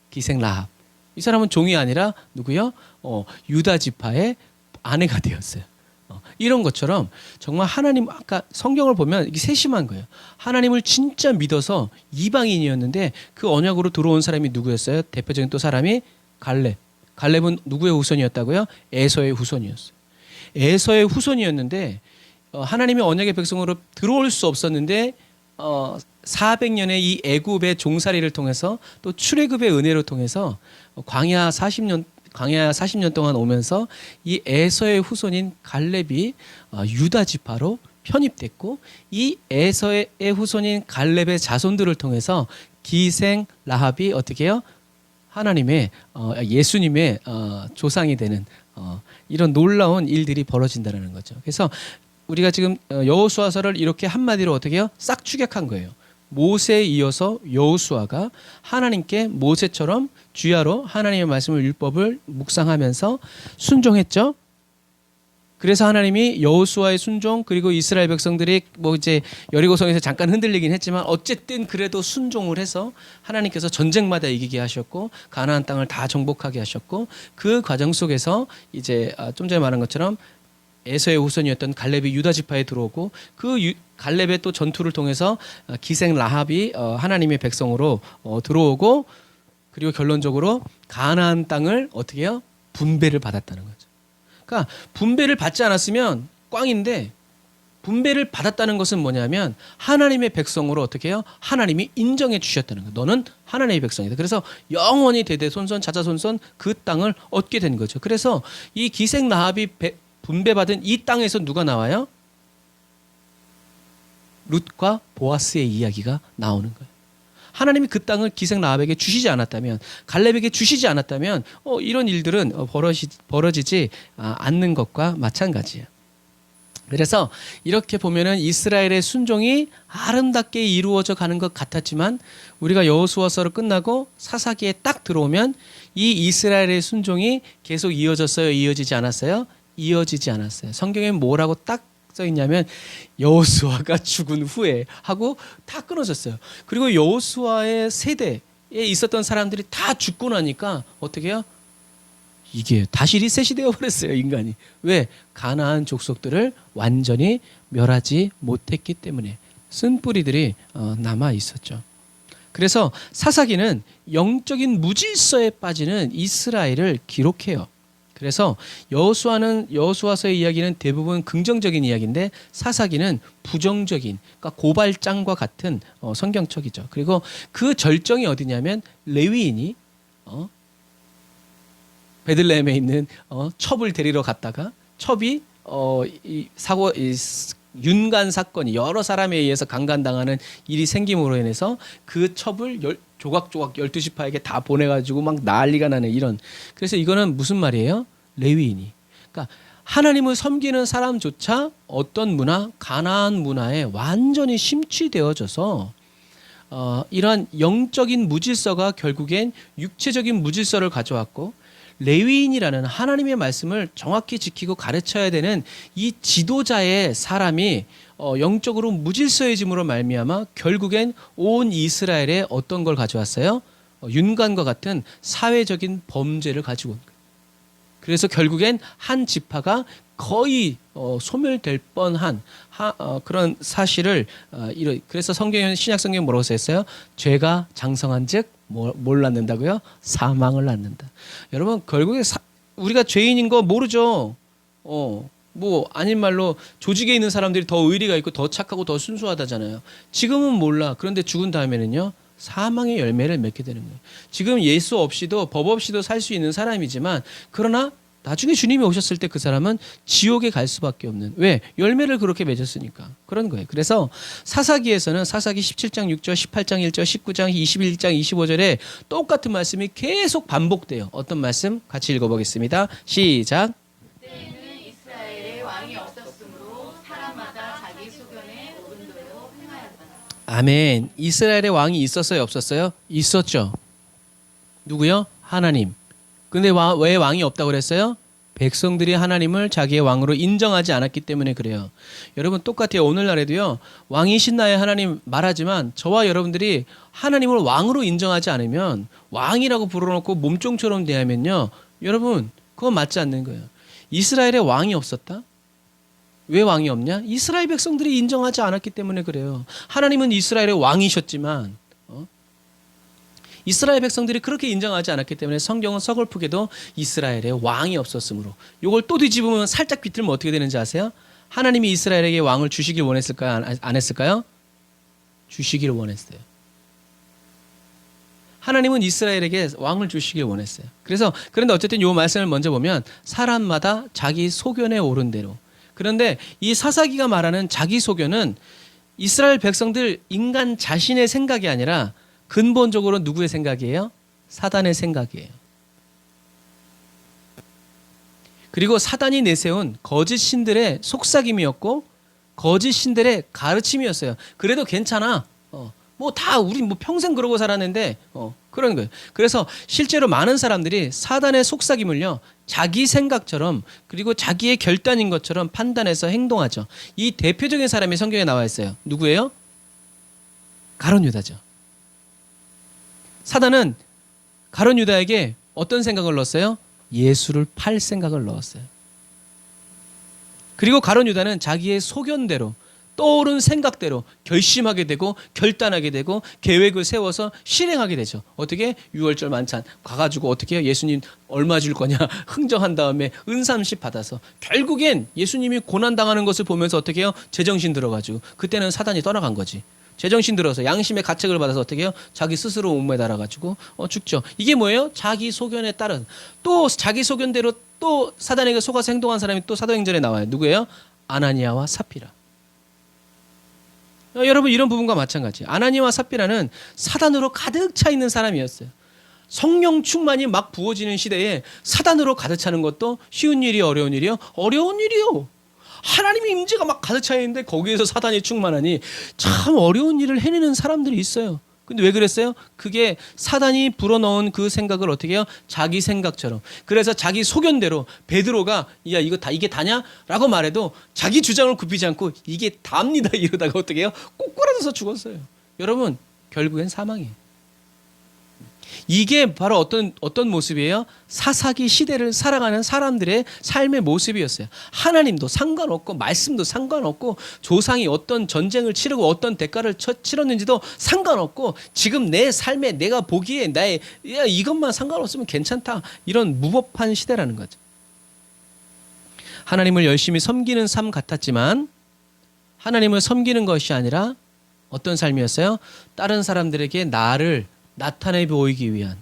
기생 라합. 이 사람은 종이 아니라 누구요? 유다 지파의 아내가 되었어요. 이런 것처럼 정말 하나님 아까 성경을 보면 이게 세심한 거예요. 하나님을 진짜 믿어서 이방인이었는데 그 언약으로 들어온 사람이 누구였어요? 대표적인 또 사람이 갈렙. 갈렙은 누구의 후손이었다고요? 에서의 후손이었어요. 에서의 후손이었는데 하나님의 언약의 백성으로 들어올 수 없었는데 400년의 이 애굽의 종살이를 통해서 또 출애굽의 은혜를 통해서 광야 40년 동안 오면서 이 에서의 후손인 갈렙이 유다 지파로 편입됐고 이 에서의 후손인 갈렙의 자손들을 통해서 기생 라합이 어떻게 해요? 하나님의 예수님의 조상이 되는 이런 놀라운 일들이 벌어진다는 거죠. 그래서 우리가 지금 여호수아서를 이렇게 한마디로 어떻게 해요? 싹 축약한 거예요. 모세에 이어서 여호수아가 하나님께 모세처럼 주야로 하나님의 말씀을 율법을 묵상하면서 순종했죠. 그래서 하나님이 여호수아의 순종 그리고 이스라엘 백성들이 뭐 이제 여리고성에서 잠깐 흔들리긴 했지만 어쨌든 그래도 순종을 해서 하나님께서 전쟁마다 이기게 하셨고 가나안 땅을 다 정복하게 하셨고 그 과정 속에서 이제 좀 전에 말한 것처럼 에서의 후손이었던 갈렙이 유다 지파에 들어오고 그 갈렙의 또 전투를 통해서 기생 라합이 하나님의 백성으로 들어오고 그리고 결론적으로 가나안 땅을 어떻게 해요? 분배를 받았다는 거죠. 그러니까 분배를 받지 않았으면 꽝인데 분배를 받았다는 것은 뭐냐면 하나님의 백성으로 어떻게 해요? 하나님이 인정해 주셨다는 거예요. 너는 하나님의 백성이다. 그래서 영원히 대대손손 자자손손 그 땅을 얻게 된 거죠. 그래서 이 기생 라합이 분배받은 이 땅에서 누가 나와요? 룻과 보아스의 이야기가 나오는 거예요. 하나님이 그 땅을 기생 라합에게 주시지 않았다면 갈렙에게 주시지 않았다면 이런 일들은 벌어지지 않는 것과 마찬가지예요. 그래서 이렇게 보면은 이스라엘의 순종이 아름답게 이루어져 가는 것 같았지만 우리가 여호수아서를 끝나고 사사기에 딱 들어오면 이 이스라엘의 순종이 계속 이어졌어요? 이어지지 않았어요? 이어지지 않았어요. 성경에 뭐라고 딱 써 있냐면 여호수아가 죽은 후에 하고 다 끊어졌어요. 그리고 여호수아의 세대에 있었던 사람들이 다 죽고 나니까 어떻게 해요? 이게 다시 리셋이 되어버렸어요. 인간이. 왜? 가나안 족속들을 완전히 멸하지 못했기 때문에 쓴뿌리들이 남아 있었죠. 그래서 사사기는 영적인 무질서에 빠지는 이스라엘을 기록해요. 그래서 여호수아서의 이야기는 대부분 긍정적인 이야기인데 사사기는 부정적인, 그러니까 고발장과 같은 성경책이죠. 그리고 그 절정이 어디냐면 레위인이 베들레헴에 있는 첩을 데리러 갔다가 첩이 윤간 사건이 여러 사람에 의해서 강간당하는 일이 생김으로 인해서 그 첩을 조각조각 12지파에게 다 보내가지고 막 난리가 나는 이런. 그래서 이거는 무슨 말이에요? 레위인이. 그러니까 하나님을 섬기는 사람조차 어떤 문화, 가나안 문화에 완전히 심취되어져서 이러한 영적인 무질서가 결국엔 육체적인 무질서를 가져왔고 레위인이라는 하나님의 말씀을 정확히 지키고 가르쳐야 되는 이 지도자의 사람이 영적으로 무질서해짐으로 말미암아 결국엔 온 이스라엘에 어떤 걸 가져왔어요? 윤관과 같은 사회적인 범죄를 가지고 온 거예요. 그래서 결국엔 한 지파가 거의 소멸될 뻔한 그런 사실을 그래서 성경에는 신약 성경 뭐라고 써있어요? 죄가 장성한즉 뭘 낳는다고요? 사망을 낳는다. 여러분 결국에 우리가 죄인인 거 모르죠. 뭐 아닌 말로 조직에 있는 사람들이 더 의리가 있고 더 착하고 더 순수하다잖아요. 지금은 몰라. 그런데 죽은 다음에는요. 사망의 열매를 맺게 되는 거예요. 지금 예수 없이도 법 없이도 살 수 있는 사람이지만 그러나 나중에 주님이 오셨을 때 그 사람은 지옥에 갈 수밖에 없는. 왜? 열매를 그렇게 맺었으니까. 그런 거예요. 그래서 사사기에서는 사사기 17장 6절, 18장 1절, 19장 21장 25절에 똑같은 말씀이 계속 반복돼요. 어떤 말씀? 같이 읽어보겠습니다. 시작. 그때에는 이스라엘에 왕이 없었으므로 사람마다 자기 소견에 옳은 대로 행하였다. 아멘. 이스라엘에 왕이 있었어요? 없었어요? 있었죠. 누구요? 하나님. 근데 왜 왕이 없다고 그랬어요? 백성들이 하나님을 자기의 왕으로 인정하지 않았기 때문에 그래요. 여러분 똑같아요. 오늘날에도요. 왕이신 나의 하나님 말하지만 저와 여러분들이 하나님을 왕으로 인정하지 않으면 왕이라고 불러놓고 몸종처럼 대하면요. 여러분 그건 맞지 않는 거예요. 이스라엘에 왕이 없었다? 왜 왕이 없냐? 이스라엘 백성들이 인정하지 않았기 때문에 그래요. 하나님은 이스라엘의 왕이셨지만 이스라엘 백성들이 그렇게 인정하지 않았기 때문에 성경은 서글프게도 이스라엘에 왕이 없었으므로 이걸 또 뒤집으면 살짝 비틀면 어떻게 되는지 아세요? 하나님이 이스라엘에게 왕을 주시길 원했을까요? 안 했을까요? 주시길 원했어요. 하나님은 이스라엘에게 왕을 주시길 원했어요. 그런데 어쨌든 이 말씀을 먼저 보면 사람마다 자기 소견에 옳은 대로. 그런데 이 사사기가 말하는 자기 소견은 이스라엘 백성들 인간 자신의 생각이 아니라 근본적으로 누구의 생각이에요? 사단의 생각이에요. 그리고 사단이 내세운 거짓 신들의 속삭임이었고 거짓 신들의 가르침이었어요. 그래도 괜찮아. 뭐 다 우리 뭐 평생 그러고 살았는데 그런 거예요. 그래서 실제로 많은 사람들이 사단의 속삭임을요. 자기 생각처럼 그리고 자기의 결단인 것처럼 판단해서 행동하죠. 이 대표적인 사람이 성경에 나와 있어요. 누구예요? 가룟 유다죠. 사단은 가룟 유다에게 어떤 생각을 넣었어요? 예수를 팔 생각을 넣었어요. 그리고 가룟 유다는 자기의 소견대로 떠오른 생각대로 결심하게 되고 결단하게 되고 계획을 세워서 실행하게 되죠. 어떻게? 6월절 만찬 가가지고 어떻게 해요? 예수님 얼마 줄 거냐 흥정한 다음에 은삼십 받아서 결국엔 예수님이 고난당하는 것을 보면서 어떻게 해요? 제정신 들어가지고 그때는 사단이 떠나간 거지. 제정신 들어서 양심의 가책을 받아서 어떻게 해요? 자기 스스로 몸에 달아가지고 죽죠. 이게 뭐예요? 자기 소견에 따른 또 자기 소견대로 또 사단에게 속아서 행동한 사람이 또 사도행전에 나와요. 누구예요? 아나니아와 삽비라. 여러분 이런 부분과 마찬가지. 아나니아와 삽비라는 사단으로 가득 차 있는 사람이었어요. 성령 충만이 막 부어지는 시대에 사단으로 가득 차는 것도 쉬운 일이 어려운 일이요? 어려운 일이요. 하나님의 임재가 막 가득 차 있는데 거기에서 사단이 충만하니 참 어려운 일을 해내는 사람들이 있어요. 근데 왜 그랬어요? 그게 사단이 불어넣은 그 생각을 어떻게 해요? 자기 생각처럼. 그래서 자기 소견대로 베드로가 야 이게 다냐? 라고 말해도 자기 주장을 굽히지 않고 이게 답니다 이러다가 어떻게 해요? 꼬꾸라져서 죽었어요. 여러분 결국엔 사망이에요. 이게 바로 어떤 모습이에요? 사사기 시대를 살아가는 사람들의 삶의 모습이었어요. 하나님도 상관없고 말씀도 상관없고 조상이 어떤 전쟁을 치르고 어떤 대가를 치렀는지도 상관없고 지금 내 삶에 내가 보기에 이것만 상관없으면 괜찮다. 이런 무법한 시대라는 거죠. 하나님을 열심히 섬기는 삶 같았지만 하나님을 섬기는 것이 아니라 어떤 삶이었어요? 다른 사람들에게 나를 나타내 보이기 위한.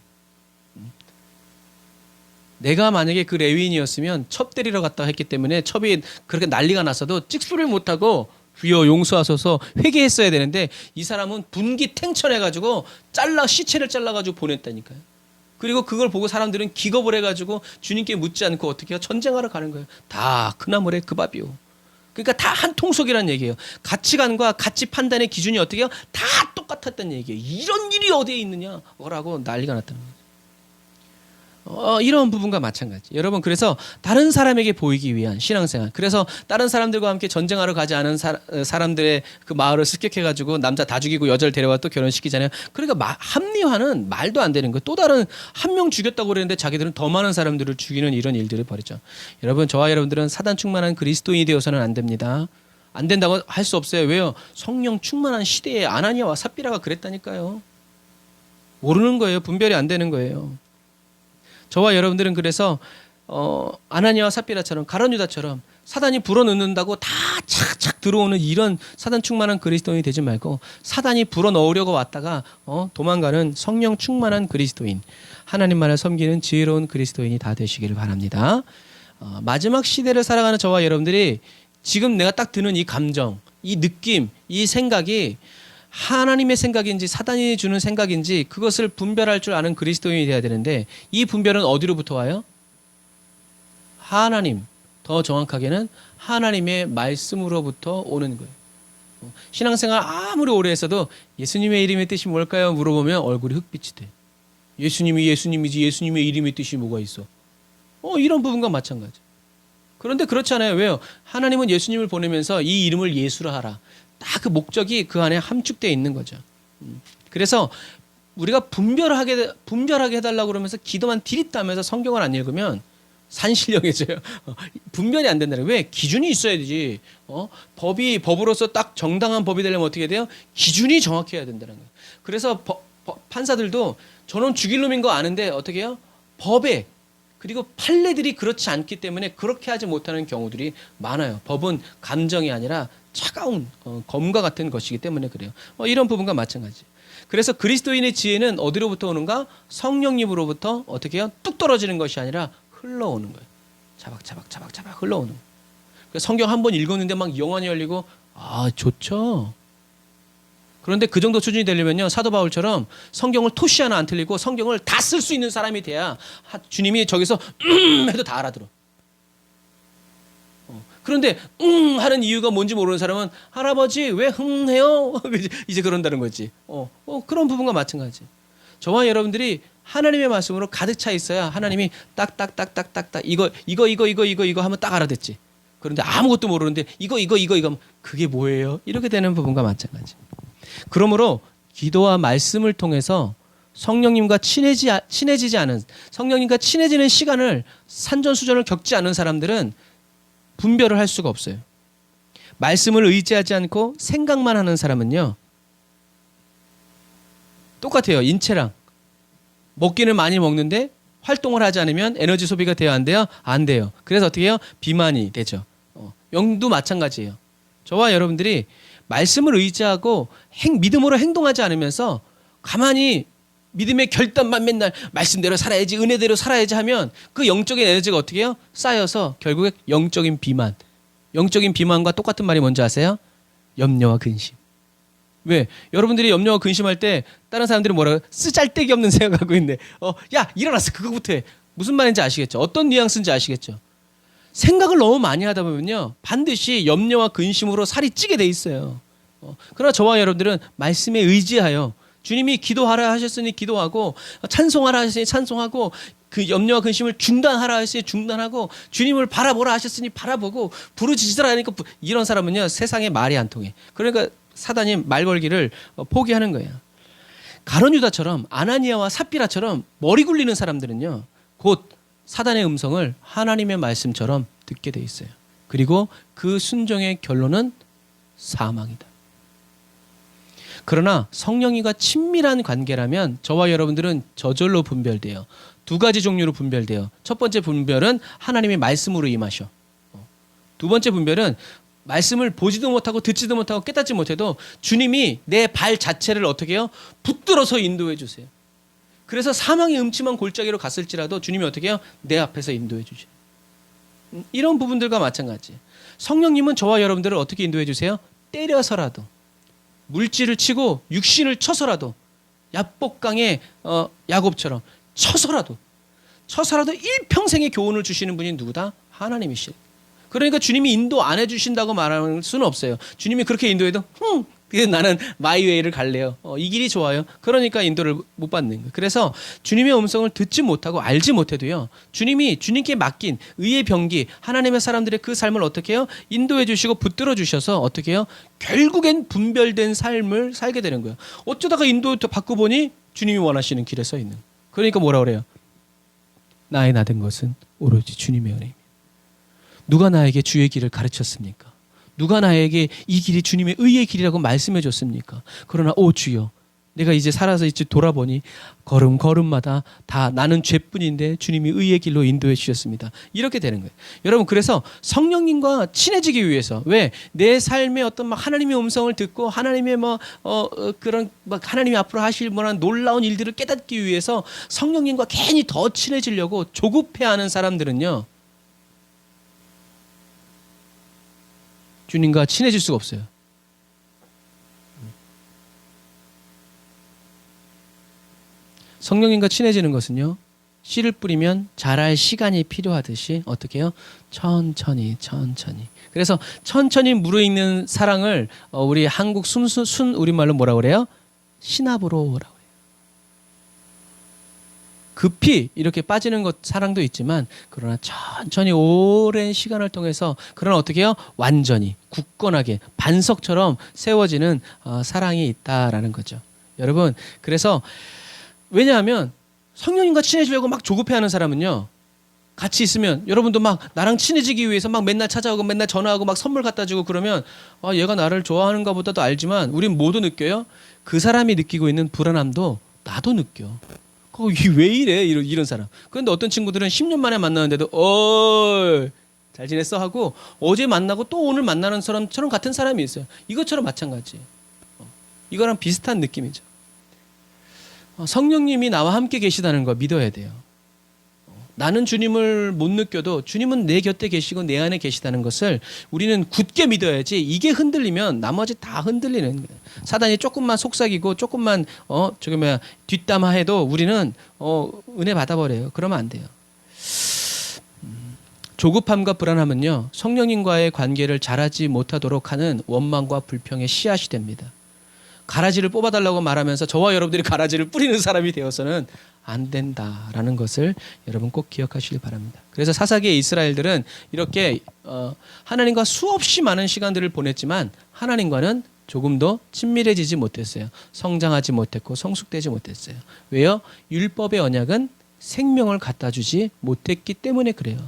내가 만약에 그 레위인이었으면 첩 때리러 갔다 했기 때문에 첩이 그렇게 난리가 났어도 찍소리를 못하고 주여 용서하소서 회개했어야 되는데 이 사람은 분기탱천해가지고 시체를 잘라가지고 보냈다니까요. 그리고 그걸 보고 사람들은 기겁을 해가지고 주님께 묻지 않고 어떻게 해요? 전쟁하러 가는 거예요. 다 그나물에 그 밥이요. 그러니까 다 한 통속이라는 얘기예요. 가치관과 가치 판단의 기준이 어떻게 해요? 다 똑같았다는 얘기예요. 이런 일이 어디에 있느냐? 라고 난리가 났다는 거예요. 이런 부분과 마찬가지. 여러분 그래서 다른 사람에게 보이기 위한 신앙생활. 그래서 다른 사람들과 함께 전쟁하러 가지 않은 사람들의 그 마을을 습격해가지고 남자 다 죽이고 여자를 데려와 또 결혼시키잖아요. 그러니까 합리화는 말도 안 되는 거예요. 또 다른 한 명 죽였다고 그랬는데 자기들은 더 많은 사람들을 죽이는 이런 일들을 벌이죠. 여러분 저와 여러분들은 사단 충만한 그리스도인이 되어서는 안 됩니다. 안 된다고 할 수 없어요. 왜요? 성령 충만한 시대에 아나니아와 삽비라가 그랬다니까요. 모르는 거예요. 분별이 안 되는 거예요. 저와 여러분들은 그래서 아나니아와 삽비라처럼 가룟 유다처럼 사단이 불어넣는다고 다 착착 들어오는 이런 사단 충만한 그리스도인이 되지 말고 사단이 불어넣으려고 왔다가 도망가는 성령 충만한 그리스도인, 하나님만을 섬기는 지혜로운 그리스도인이 다 되시기를 바랍니다. 마지막 시대를 살아가는 저와 여러분들이 지금 내가 딱 드는 이 감정, 이 느낌, 이 생각이 하나님의 생각인지 사단이 주는 생각인지 그것을 분별할 줄 아는 그리스도인이 되어야 되는데 이 분별은 어디로부터 와요? 하나님, 더 정확하게는 하나님의 말씀으로부터 오는 거예요. 신앙생활 아무리 오래 했어도 예수님의 이름의 뜻이 뭘까요? 물어보면 얼굴이 흑빛이 돼. 예수님이 예수님이지 예수님의 이름의 뜻이 뭐가 있어? 이런 부분과 마찬가지. 그런데 그렇지 않아요. 왜요? 하나님은 예수님을 보내면서 이 이름을 예수라 하라. 딱 그 목적이 그 안에 함축되어 있는 거죠. 그래서 우리가 분별하게 해달라고 그러면서 기도만 디릿다면서 성경을 안 읽으면 산신령해져요. 분별이 안 된다는 거예요. 왜? 기준이 있어야 되지. 법으로서 딱 정당한 법이 되려면 어떻게 돼요? 기준이 정확해야 된다는 거예요. 그래서 판사들도 저는 죽일 놈인 거 아는데 어떻게 해요? 법에 그리고 판례들이 그렇지 않기 때문에 그렇게 하지 못하는 경우들이 많아요. 법은 감정이 아니라 차가운 검과 같은 것이기 때문에 그래요. 이런 부분과 마찬가지. 그래서 그리스도인의 지혜는 어디로부터 오는가? 성령님으로부터 어떻게 해요? 뚝 떨어지는 것이 아니라 흘러오는 거예요. 자박 흘러오는 거예요. 그래서 성경 한 번 읽었는데 막 영안이 열리고 좋죠. 그런데 그 정도 수준이 되려면요, 사도 바울처럼 성경을 토시 하나 안 틀리고 성경을 다 쓸 수 있는 사람이 돼야 주님이 저기서 해도 다 알아들어. 그런데 하는 이유가 뭔지 모르는 사람은 할아버지 왜 해요? 이제 그런다는 거지. 그런 부분과 마찬가지. 저와 여러분들이 하나님의 말씀으로 가득 차 있어야 하나님이 딱딱딱딱딱딱 이거 하면 딱 알아듣지. 그런데 아무것도 모르는데 이거 그게 뭐예요? 이렇게 되는 부분과 마찬가지. 그러므로 기도와 말씀을 통해서 성령님과 친해지지 않은, 성령님과 친해지는 시간을 산전수전을 겪지 않은 사람들은 분별을 할 수가 없어요. 말씀을 의지하지 않고 생각만 하는 사람은요, 똑같아요. 인체랑 먹기는 많이 먹는데 활동을 하지 않으면 에너지 소비가 돼요, 안 돼요? 안 돼요. 그래서 어떻게 해요? 비만이 되죠. 영도 마찬가지예요. 저와 여러분들이 말씀을 의지하고 믿음으로 행동하지 않으면서 가만히 믿음의 결단만 맨날 말씀대로 살아야지, 은혜대로 살아야지 하면 그 영적인 에너지가 어떻게 해요? 쌓여서 결국에 영적인 비만. 영적인 비만과 똑같은 말이 뭔지 아세요? 염려와 근심. 왜? 여러분들이 염려와 근심할 때 다른 사람들이 뭐라고? 쓰잘데기 없는 생각하고 있네. 야, 일어났어. 그거부터 해. 무슨 말인지 아시겠죠? 어떤 뉘앙스인지 아시겠죠? 생각을 너무 많이 하다 보면요, 반드시 염려와 근심으로 살이 찌게 돼 있어요. 그러나 저와 여러분들은 말씀에 의지하여 주님이 기도하라 하셨으니 기도하고, 찬송하라 하셨으니 찬송하고, 그 염려와 근심을 중단하라 하셨으니 중단하고, 주님을 바라보라 하셨으니 바라보고, 부르짖으라 하니까 이런 사람은요, 세상에 말이 안 통해. 그러니까 사단이 말 걸기를 포기하는 거예요. 가룟 유다처럼, 아나니아와 삽비라처럼 머리 굴리는 사람들은요, 곧 사단의 음성을 하나님의 말씀처럼 듣게 돼 있어요. 그리고 그 순종의 결론은 사망이다. 그러나 성령님과 친밀한 관계라면 저와 여러분들은 저절로 분별돼요. 두 가지 종류로 분별돼요. 첫 번째 분별은 하나님의 말씀으로 임하셔. 두 번째 분별은 말씀을 보지도 못하고 듣지도 못하고 깨닫지 못해도 주님이 내 발 자체를 어떻게 해요? 붙들어서 인도해 주세요. 그래서 사망의 음침한 골짜기로 갔을지라도 주님이 어떻게 해요? 내 앞에서 인도해 주세요. 이런 부분들과 마찬가지. 성령님은 저와 여러분들을 어떻게 인도해 주세요? 때려서라도, 물질을 치고 육신을 쳐서라도, 야복강의 야곱처럼 쳐서라도 일평생의 교훈을 주시는 분이 누구다? 하나님이시죠. 그러니까 주님이 인도 안 해주신다고 말하는 수는 없어요. 주님이 그렇게 인도해도 그래서 나는 마이웨이를 갈래요. 이 길이 좋아요. 그러니까 인도를 못 받는 거예요. 그래서 주님의 음성을 듣지 못하고 알지 못해도요. 주님이 주님께 맡긴 의의 병기, 하나님의 사람들의 그 삶을 어떻게 해요? 인도해 주시고 붙들어 주셔서 어떻게 해요? 결국엔 분별된 삶을 살게 되는 거예요. 어쩌다가 인도 받고 보니 주님이 원하시는 길에 서 있는. 그러니까 뭐라 그래요? 나의 나된 것은 오로지 주님의 은혜입니다. 누가 나에게 주의 길을 가르쳤습니까? 누가 나에게 이 길이 주님의 의의 길이라고 말씀해 줬습니까? 그러나 오 주여, 내가 이제 살아서 이제 돌아보니 걸음걸음마다 다 나는 죄뿐인데 주님이 의의 길로 인도해 주셨습니다. 이렇게 되는 거예요. 여러분, 그래서 성령님과 친해지기 위해서, 왜? 내 삶에 어떤 막 하나님의 음성을 듣고 하나님의 그런 막 하나님이 앞으로 하실 만한 놀라운 일들을 깨닫기 위해서 성령님과 괜히 더 친해지려고 조급해하는 사람들은요, 주님과 친해질 수가 없어요. 성령님과 친해지는 것은요, 씨를 뿌리면 자랄 시간이 필요하듯이 어떻게 해요? 천천히. 그래서 천천히 무르익는 사랑을 우리 한국 순 우리말로 뭐라 그래요? 신압으로 오라고 해요. 급히 이렇게 빠지는 것 사랑도 있지만, 그러나 천천히 오랜 시간을 통해서, 그러나 어떻게 해요? 완전히 굳건하게 반석처럼 세워지는 사랑이 있다라는 거죠. 여러분, 그래서 왜냐하면 성령님과 친해지려고 막 조급해하는 사람은요, 같이 있으면 여러분도 막 나랑 친해지기 위해서 막 맨날 찾아오고 맨날 전화하고 막 선물 갖다 주고 그러면 얘가 나를 좋아하는가 보다도 알지만 우린 모두 느껴요. 그 사람이 느끼고 있는 불안함도 나도 느껴. 왜 이래? 이런 사람. 그런데 어떤 친구들은 10년 만에 만나는데도 잘 지냈어? 하고 어제 만나고 또 오늘 만나는 사람처럼 같은 사람이 있어요. 이것처럼 마찬가지. 이거랑 비슷한 느낌이죠. 성령님이 나와 함께 계시다는 거 믿어야 돼요. 나는 주님을 못 느껴도 주님은 내 곁에 계시고 내 안에 계시다는 것을 우리는 굳게 믿어야지. 이게 흔들리면 나머지 다 흔들리는 거예요. 사단이 조금만 속삭이고 조금만 뒷담화해도 우리는 은혜 받아버려요. 그러면 안 돼요. 조급함과 불안함은요, 성령님과의 관계를 잘하지 못하도록 하는 원망과 불평의 씨앗이 됩니다. 가라지를 뽑아달라고 말하면서 저와 여러분들이 가라지를 뿌리는 사람이 되어서는 안 된다라는 것을 여러분 꼭 기억하시길 바랍니다. 그래서 사사기의 이스라엘들은 이렇게 하나님과 수없이 많은 시간들을 보냈지만 하나님과는 조금도 친밀해지지 못했어요. 성장하지 못했고 성숙되지 못했어요. 왜요? 율법의 언약은 생명을 갖다 주지 못했기 때문에 그래요.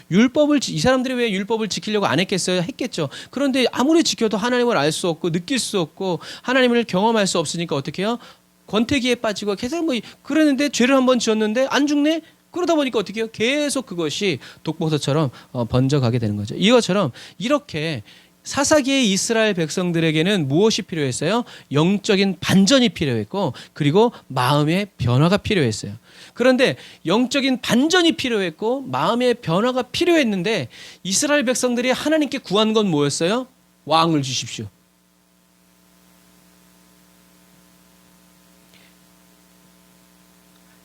이 사람들이 왜 율법을 지키려고 안 했겠어요? 했겠죠. 그런데 아무리 지켜도 하나님을 알 수 없고 느낄 수 없고 하나님을 경험할 수 없으니까 어떻게 해요? 권태기에 빠지고 계속 그러는데 죄를 한번 지었는데 안 죽네? 그러다 보니까 어떻게 해요? 계속 그것이 독버섯처럼 번져가게 되는 거죠. 이것처럼 이렇게 사사기의 이스라엘 백성들에게는 무엇이 필요했어요? 영적인 반전이 필요했고, 그리고 마음의 변화가 필요했어요. 그런데 영적인 반전이 필요했고 마음의 변화가 필요했는데 이스라엘 백성들이 하나님께 구한 건 뭐였어요? 왕을 주십시오.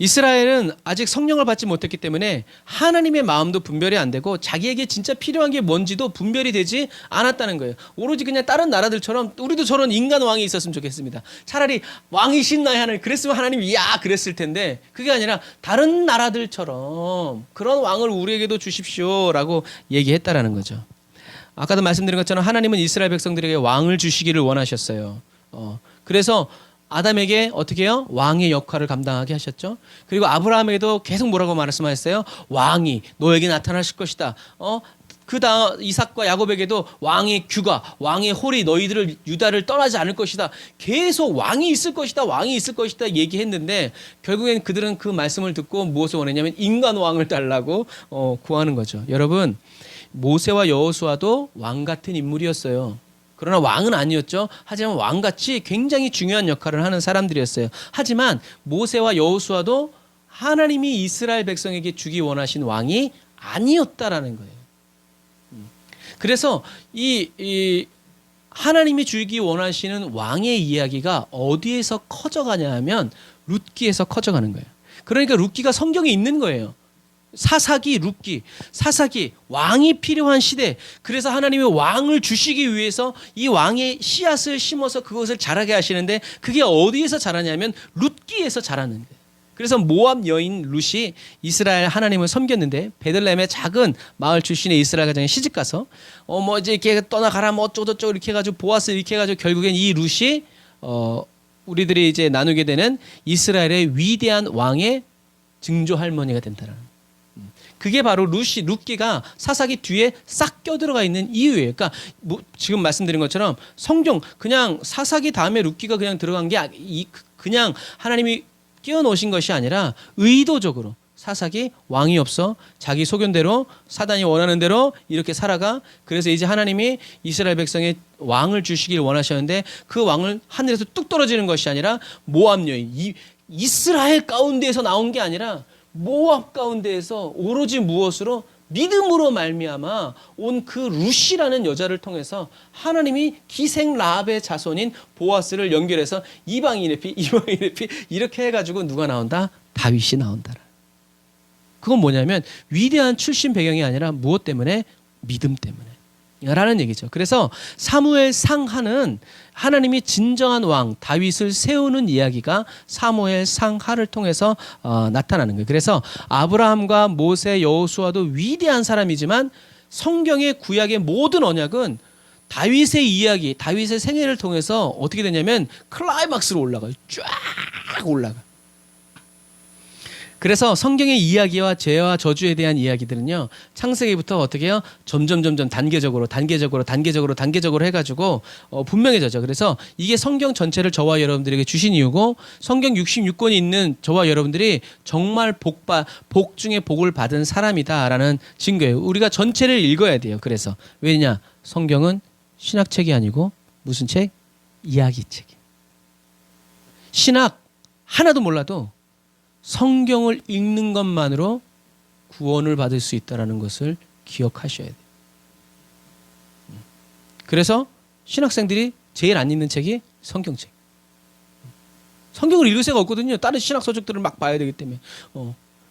이스라엘은 아직 성령을 받지 못했기 때문에 하나님의 마음도 분별이 안 되고 자기에게 진짜 필요한 게 뭔지도 분별이 되지 않았다는 거예요. 오로지 그냥 다른 나라들처럼 우리도 저런 인간 왕이 있었으면 좋겠습니다. 차라리 왕이신 나의 하나님, 그랬으면 하나님이 그랬을 텐데 그게 아니라 다른 나라들처럼 그런 왕을 우리에게도 주십시오라고 얘기했다라는 거죠. 아까도 말씀드린 것처럼 하나님은 이스라엘 백성들에게 왕을 주시기를 원하셨어요. 그래서 아담에게 어떻게 해요? 왕의 역할을 감당하게 하셨죠. 그리고 아브라함에게도 계속 뭐라고 말씀하셨어요? 왕이 너에게 나타나실 것이다. 그 다음 이삭과 야곱에게도 왕의 규가, 왕의 홀이 너희들을 유다를 떠나지 않을 것이다. 계속 왕이 있을 것이다. 왕이 있을 것이다 얘기했는데 결국엔 그들은 그 말씀을 듣고 무엇을 원했냐면 인간 왕을 달라고 구하는 거죠. 여러분, 모세와 여호수아도 왕 같은 인물이었어요. 그러나 왕은 아니었죠. 하지만 왕같이 굉장히 중요한 역할을 하는 사람들이었어요. 하지만 모세와 여호수아도 하나님이 이스라엘 백성에게 주기 원하신 왕이 아니었다라는 거예요. 그래서 이 하나님이 주기 원하시는 왕의 이야기가 어디에서 커져가냐 하면 룻기에서 커져가는 거예요. 그러니까 룻기가 성경에 있는 거예요. 사사기, 룻기, 사사기, 왕이 필요한 시대. 그래서 하나님이 왕을 주시기 위해서 이 왕의 씨앗을 심어서 그것을 자라게 하시는데 그게 어디에서 자라냐면 룻기에서 자라는 거예요. 그래서 모압 여인 룻이 이스라엘 하나님을 섬겼는데 베들레헴의 작은 마을 출신의 이스라엘 가정에 시집 가서 뭐 이제 이렇게 떠나가라 뭐 어쩌고저쩌고 이렇게 해가지고 보아스 이렇게 해가지고 결국엔 이 룻이 우리들이 이제 나누게 되는 이스라엘의 위대한 왕의 증조 할머니가 된다는. 그게 바로 룻기가 사사기 뒤에 싹 껴들어가 있는 이유예요. 그러니까 지금 말씀드린 것처럼 성경 그냥 사사기 다음에 룻기가 그냥 들어간 게 그냥 하나님이 끼워 놓으신 것이 아니라 의도적으로 사사기 왕이 없어 자기 소견대로 사단이 원하는 대로 이렇게 살아가. 그래서 이제 하나님이 이스라엘 백성의 왕을 주시길 원하셨는데 그 왕을 하늘에서 뚝 떨어지는 것이 아니라 모압 여인 이스라엘 가운데에서 나온 게 아니라 모압 가운데에서 오로지 무엇으로 믿음으로 말미암아 온 그 룻이라는 여자를 통해서 하나님이 기생 라합의 자손인 보아스를 연결해서 이방인의 피 이렇게 해가지고 누가 나온다? 다윗이 나온다. 그건 뭐냐면 위대한 출신 배경이 아니라 무엇 때문에? 믿음 때문에 라는 얘기죠. 그래서 사무엘 상하는 하나님이 진정한 왕 다윗을 세우는 이야기가 사무엘 상하를 통해서 나타나는 거예요. 그래서 아브라함과 모세, 여호수아도 위대한 사람이지만 성경의 구약의 모든 언약은 다윗의 이야기, 다윗의 생애를 통해서 어떻게 되냐면 클라이막스로 올라가요. 쫙 올라가. 그래서 성경의 이야기와 죄와 저주에 대한 이야기들은요, 창세기부터 어떻게 해요? 점점 단계적으로 해가지고 분명해져죠. 그래서 이게 성경 전체를 저와 여러분들에게 주신 이유고, 성경 66권이 있는 저와 여러분들이 정말 복 중에 복을 받은 사람이다라는 증거예요. 우리가 전체를 읽어야 돼요. 그래서 왜냐? 성경은 신학책이 아니고 무슨 책? 이야기책이에요. 신학 하나도 몰라도 성경을 읽는 것만으로 구원을 받을 수 있다는 것을 기억하셔야 돼요. 그래서 신학생들이 제일 안 읽는 책이 성경책. 성경을 읽을 새가 없거든요. 다른 신학 서적들을 막 봐야 되기 때문에.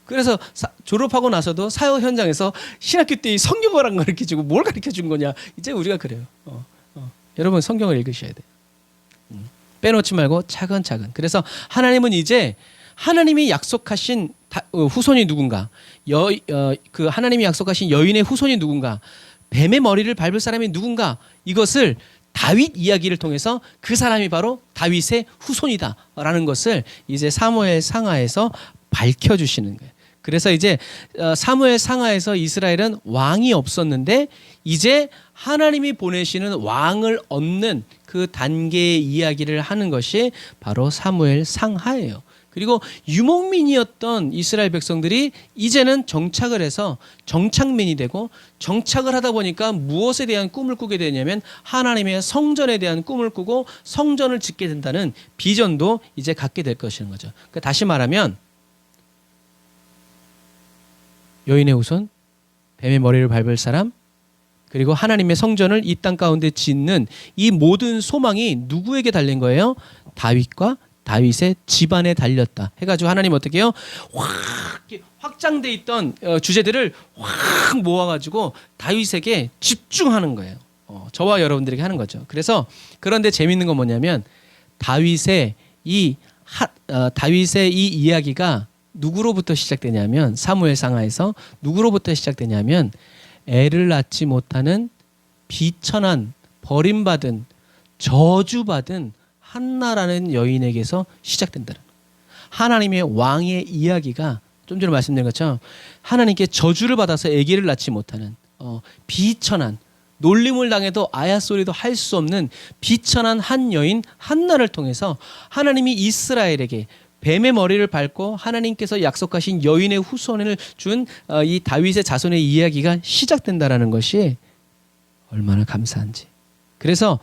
그래서 졸업하고 나서도 사역 현장에서 신학교 때 성경을 안 가르쳐주고 뭘 가르쳐준 거냐. 이제 우리가 그래요. 여러분 성경을 읽으셔야 돼요. 빼놓지 말고 차근차근. 그래서 하나님은 이제 하나님이 약속하신 후손이 누군가? 그 하나님이 약속하신 여인의 후손이 누군가? 뱀의 머리를 밟을 사람이 누군가? 이것을 다윗 이야기를 통해서 그 사람이 바로 다윗의 후손이다라는 것을 이제 사무엘 상하에서 밝혀주시는 거예요. 그래서 이제 사무엘 상하에서 이스라엘은 왕이 없었는데 이제 하나님이 보내시는 왕을 얻는 그 단계의 이야기를 하는 것이 바로 사무엘 상하예요. 그리고 유목민이었던 이스라엘 백성들이 이제는 정착을 해서 정착민이 되고, 정착을 하다 보니까 무엇에 대한 꿈을 꾸게 되냐면 하나님의 성전에 대한 꿈을 꾸고 성전을 짓게 된다는 비전도 이제 갖게 될 것이라는 거죠. 그러니까 다시 말하면 여인의 후손, 뱀의 머리를 밟을 사람, 그리고 하나님의 성전을 이 땅 가운데 짓는 이 모든 소망이 누구에게 달린 거예요? 다윗과 다윗의 집안에 달렸다 해가지고 하나님 어떻게 해요? 확 확장돼 있던 주제들을 확 모아가지고 다윗에게 집중하는 거예요. 저와 여러분들에게 하는 거죠. 그래서 그런데 재밌는 건 뭐냐면 다윗의 이 이야기가 누구로부터 시작되냐면 사무엘 상하에서 누구로부터 시작되냐면 애를 낳지 못하는 비천한 버림받은 저주받은 한나라는 여인에게서 시작된다는 거예요. 하나님의 왕의 이야기가 좀 전에 말씀드린 것처럼 하나님께 저주를 받아서 아기를 낳지 못하는 비천한, 놀림을 당해도 아야 소리도 할 수 없는 비천한 한 여인 한나를 통해서 하나님이 이스라엘에게 뱀의 머리를 밟고 하나님께서 약속하신 여인의 후손을 준 이 다윗의 자손의 이야기가 시작된다라는 것이 얼마나 감사한지. 그래서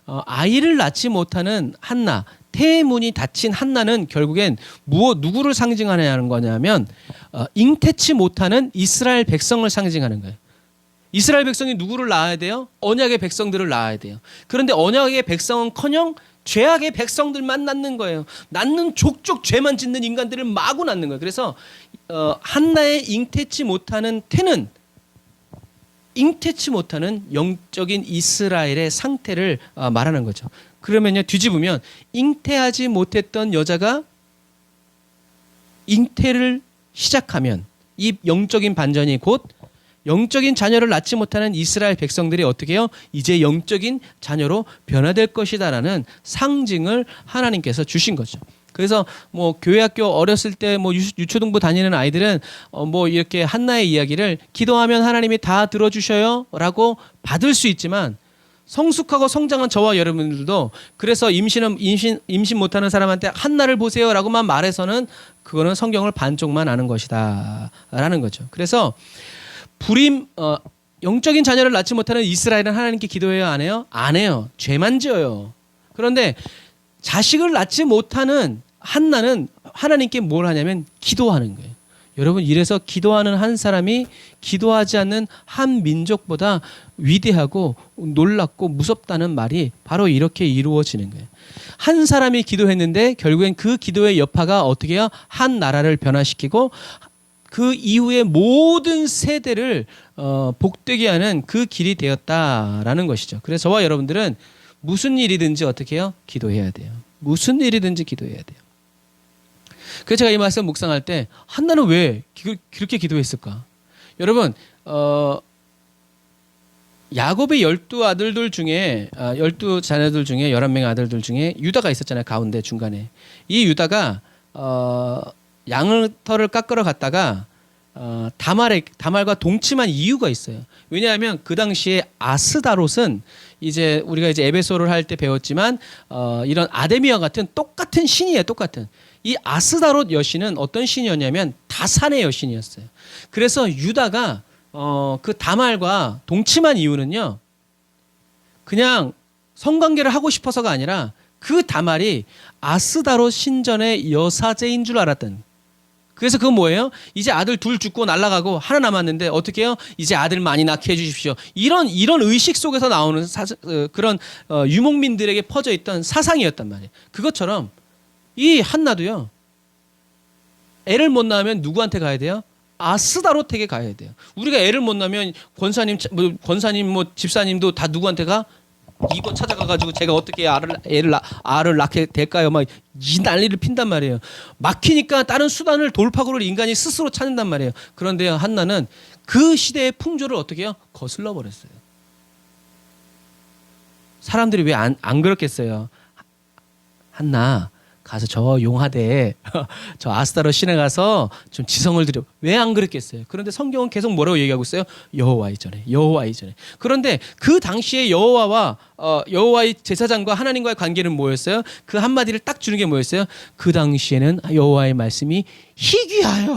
아이를 낳지 못하는 한나, 태문이 닫힌 한나는 결국엔 누구를 상징하는 거냐면 잉태치 못하는 이스라엘 백성을 상징하는 거예요. 이스라엘 백성이 누구를 낳아야 돼요? 언약의 백성들을 낳아야 돼요. 그런데 언약의 백성은커녕 죄악의 백성들만 낳는 거예요. 낳는 족족 죄만 짓는 인간들을 마구 낳는 거예요. 그래서 한나의 잉태치 못하는 태는 잉태치 못하는 영적인 이스라엘의 상태를 말하는 거죠. 그러면요, 뒤집으면 잉태하지 못했던 여자가 잉태를 시작하면 이 영적인 반전이 곧 영적인 자녀를 낳지 못하는 이스라엘 백성들이 어떻게 해요? 이제 영적인 자녀로 변화될 것이다라는 상징을 하나님께서 주신 거죠. 그래서 뭐 교회 학교 어렸을 때 뭐 유초등부 다니는 아이들은 뭐 이렇게 한나의 이야기를 기도하면 하나님이 다 들어주셔요라고 받을 수 있지만 성숙하고 성장한 저와 여러분들도 그래서 임신 못하는 사람한테 한나를 보세요라고만 말해서는 그거는 성경을 반쪽만 아는 것이다라는 거죠. 그래서 영적인 자녀를 낳지 못하는 이스라엘은 하나님께 기도해요, 안 해요? 안 해요. 죄만 지어요. 그런데 자식을 낳지 못하는 한나는 하나님께 뭘 하냐면 기도하는 거예요. 여러분, 이래서 기도하는 한 사람이 기도하지 않는 한 민족보다 위대하고 놀랍고 무섭다는 말이 바로 이렇게 이루어지는 거예요. 한 사람이 기도했는데 결국엔 그 기도의 여파가 어떻게 해요? 한 나라를 변화시키고 그 이후에 모든 세대를 복되게 하는 그 길이 되었다라는 것이죠. 그래서 저와 여러분들은 무슨 일이든지 어떻게 해요? 기도해야 돼요. 무슨 일이든지 기도해야 돼요. 그래서 제가 이 말씀 묵상할 때 한나는 왜 그렇게 기도했을까? 여러분, 야곱의 12아들들 중에 12자녀들 중에 11명의 아들들 중에 유다가 있었잖아요. 가운데 중간에. 이 유다가 양털을 깎으러 갔다가 다말과 동침한 이유가 있어요. 왜냐하면 그 당시에 아스다롯은 이제 우리가 이제 에베소를 할 때 배웠지만 이런 아데미와 같은 똑같은 신이에요. 똑같은. 이 아스다롯 여신은 어떤 신이었냐면 다산의 여신이었어요. 그래서 유다가 그 다말과 동침한 이유는요, 그냥 성관계를 하고 싶어서가 아니라 그 다말이 아스다롯 신전의 여사제인 줄 알았던. 그래서 그건 뭐예요? 이제 아들 둘 죽고 날아가고 하나 남았는데 어떻게 해요? 이제 아들 많이 낳게 해주십시오. 이런 의식 속에서 나오는 그런 유목민들에게 퍼져 있던 사상이었단 말이에요. 그것처럼 이 한나도요, 애를 못 낳으면 누구한테 가야 돼요? 아스다롯에게 가야 돼요. 우리가 애를 못 낳으면 권사님 뭐 집사님도 다 누구한테 가? 이거 찾아가가지고 제가 어떻게 알을 낳게 될까요? 막 이 난리를 핀단 말이에요. 막히니까 다른 수단을 돌파구를 인간이 스스로 찾는단 말이에요. 그런데 한나는 그 시대의 풍조를 어떻게 해요? 거슬러 버렸어요. 사람들이 왜 안 그렇겠어요? 한나 가서 저 용하대 저 아스타롯 신에 가서 좀 지성을 드려. 왜 안 그랬겠어요? 그런데 성경은 계속 뭐라고 얘기하고 있어요? 여호와 이전에. 그런데 그 당시에 여호와의 제사장과 하나님과의 관계는 뭐였어요? 그 한마디를 딱 주는 게 뭐였어요? 그 당시에는 여호와의 말씀이 희귀하여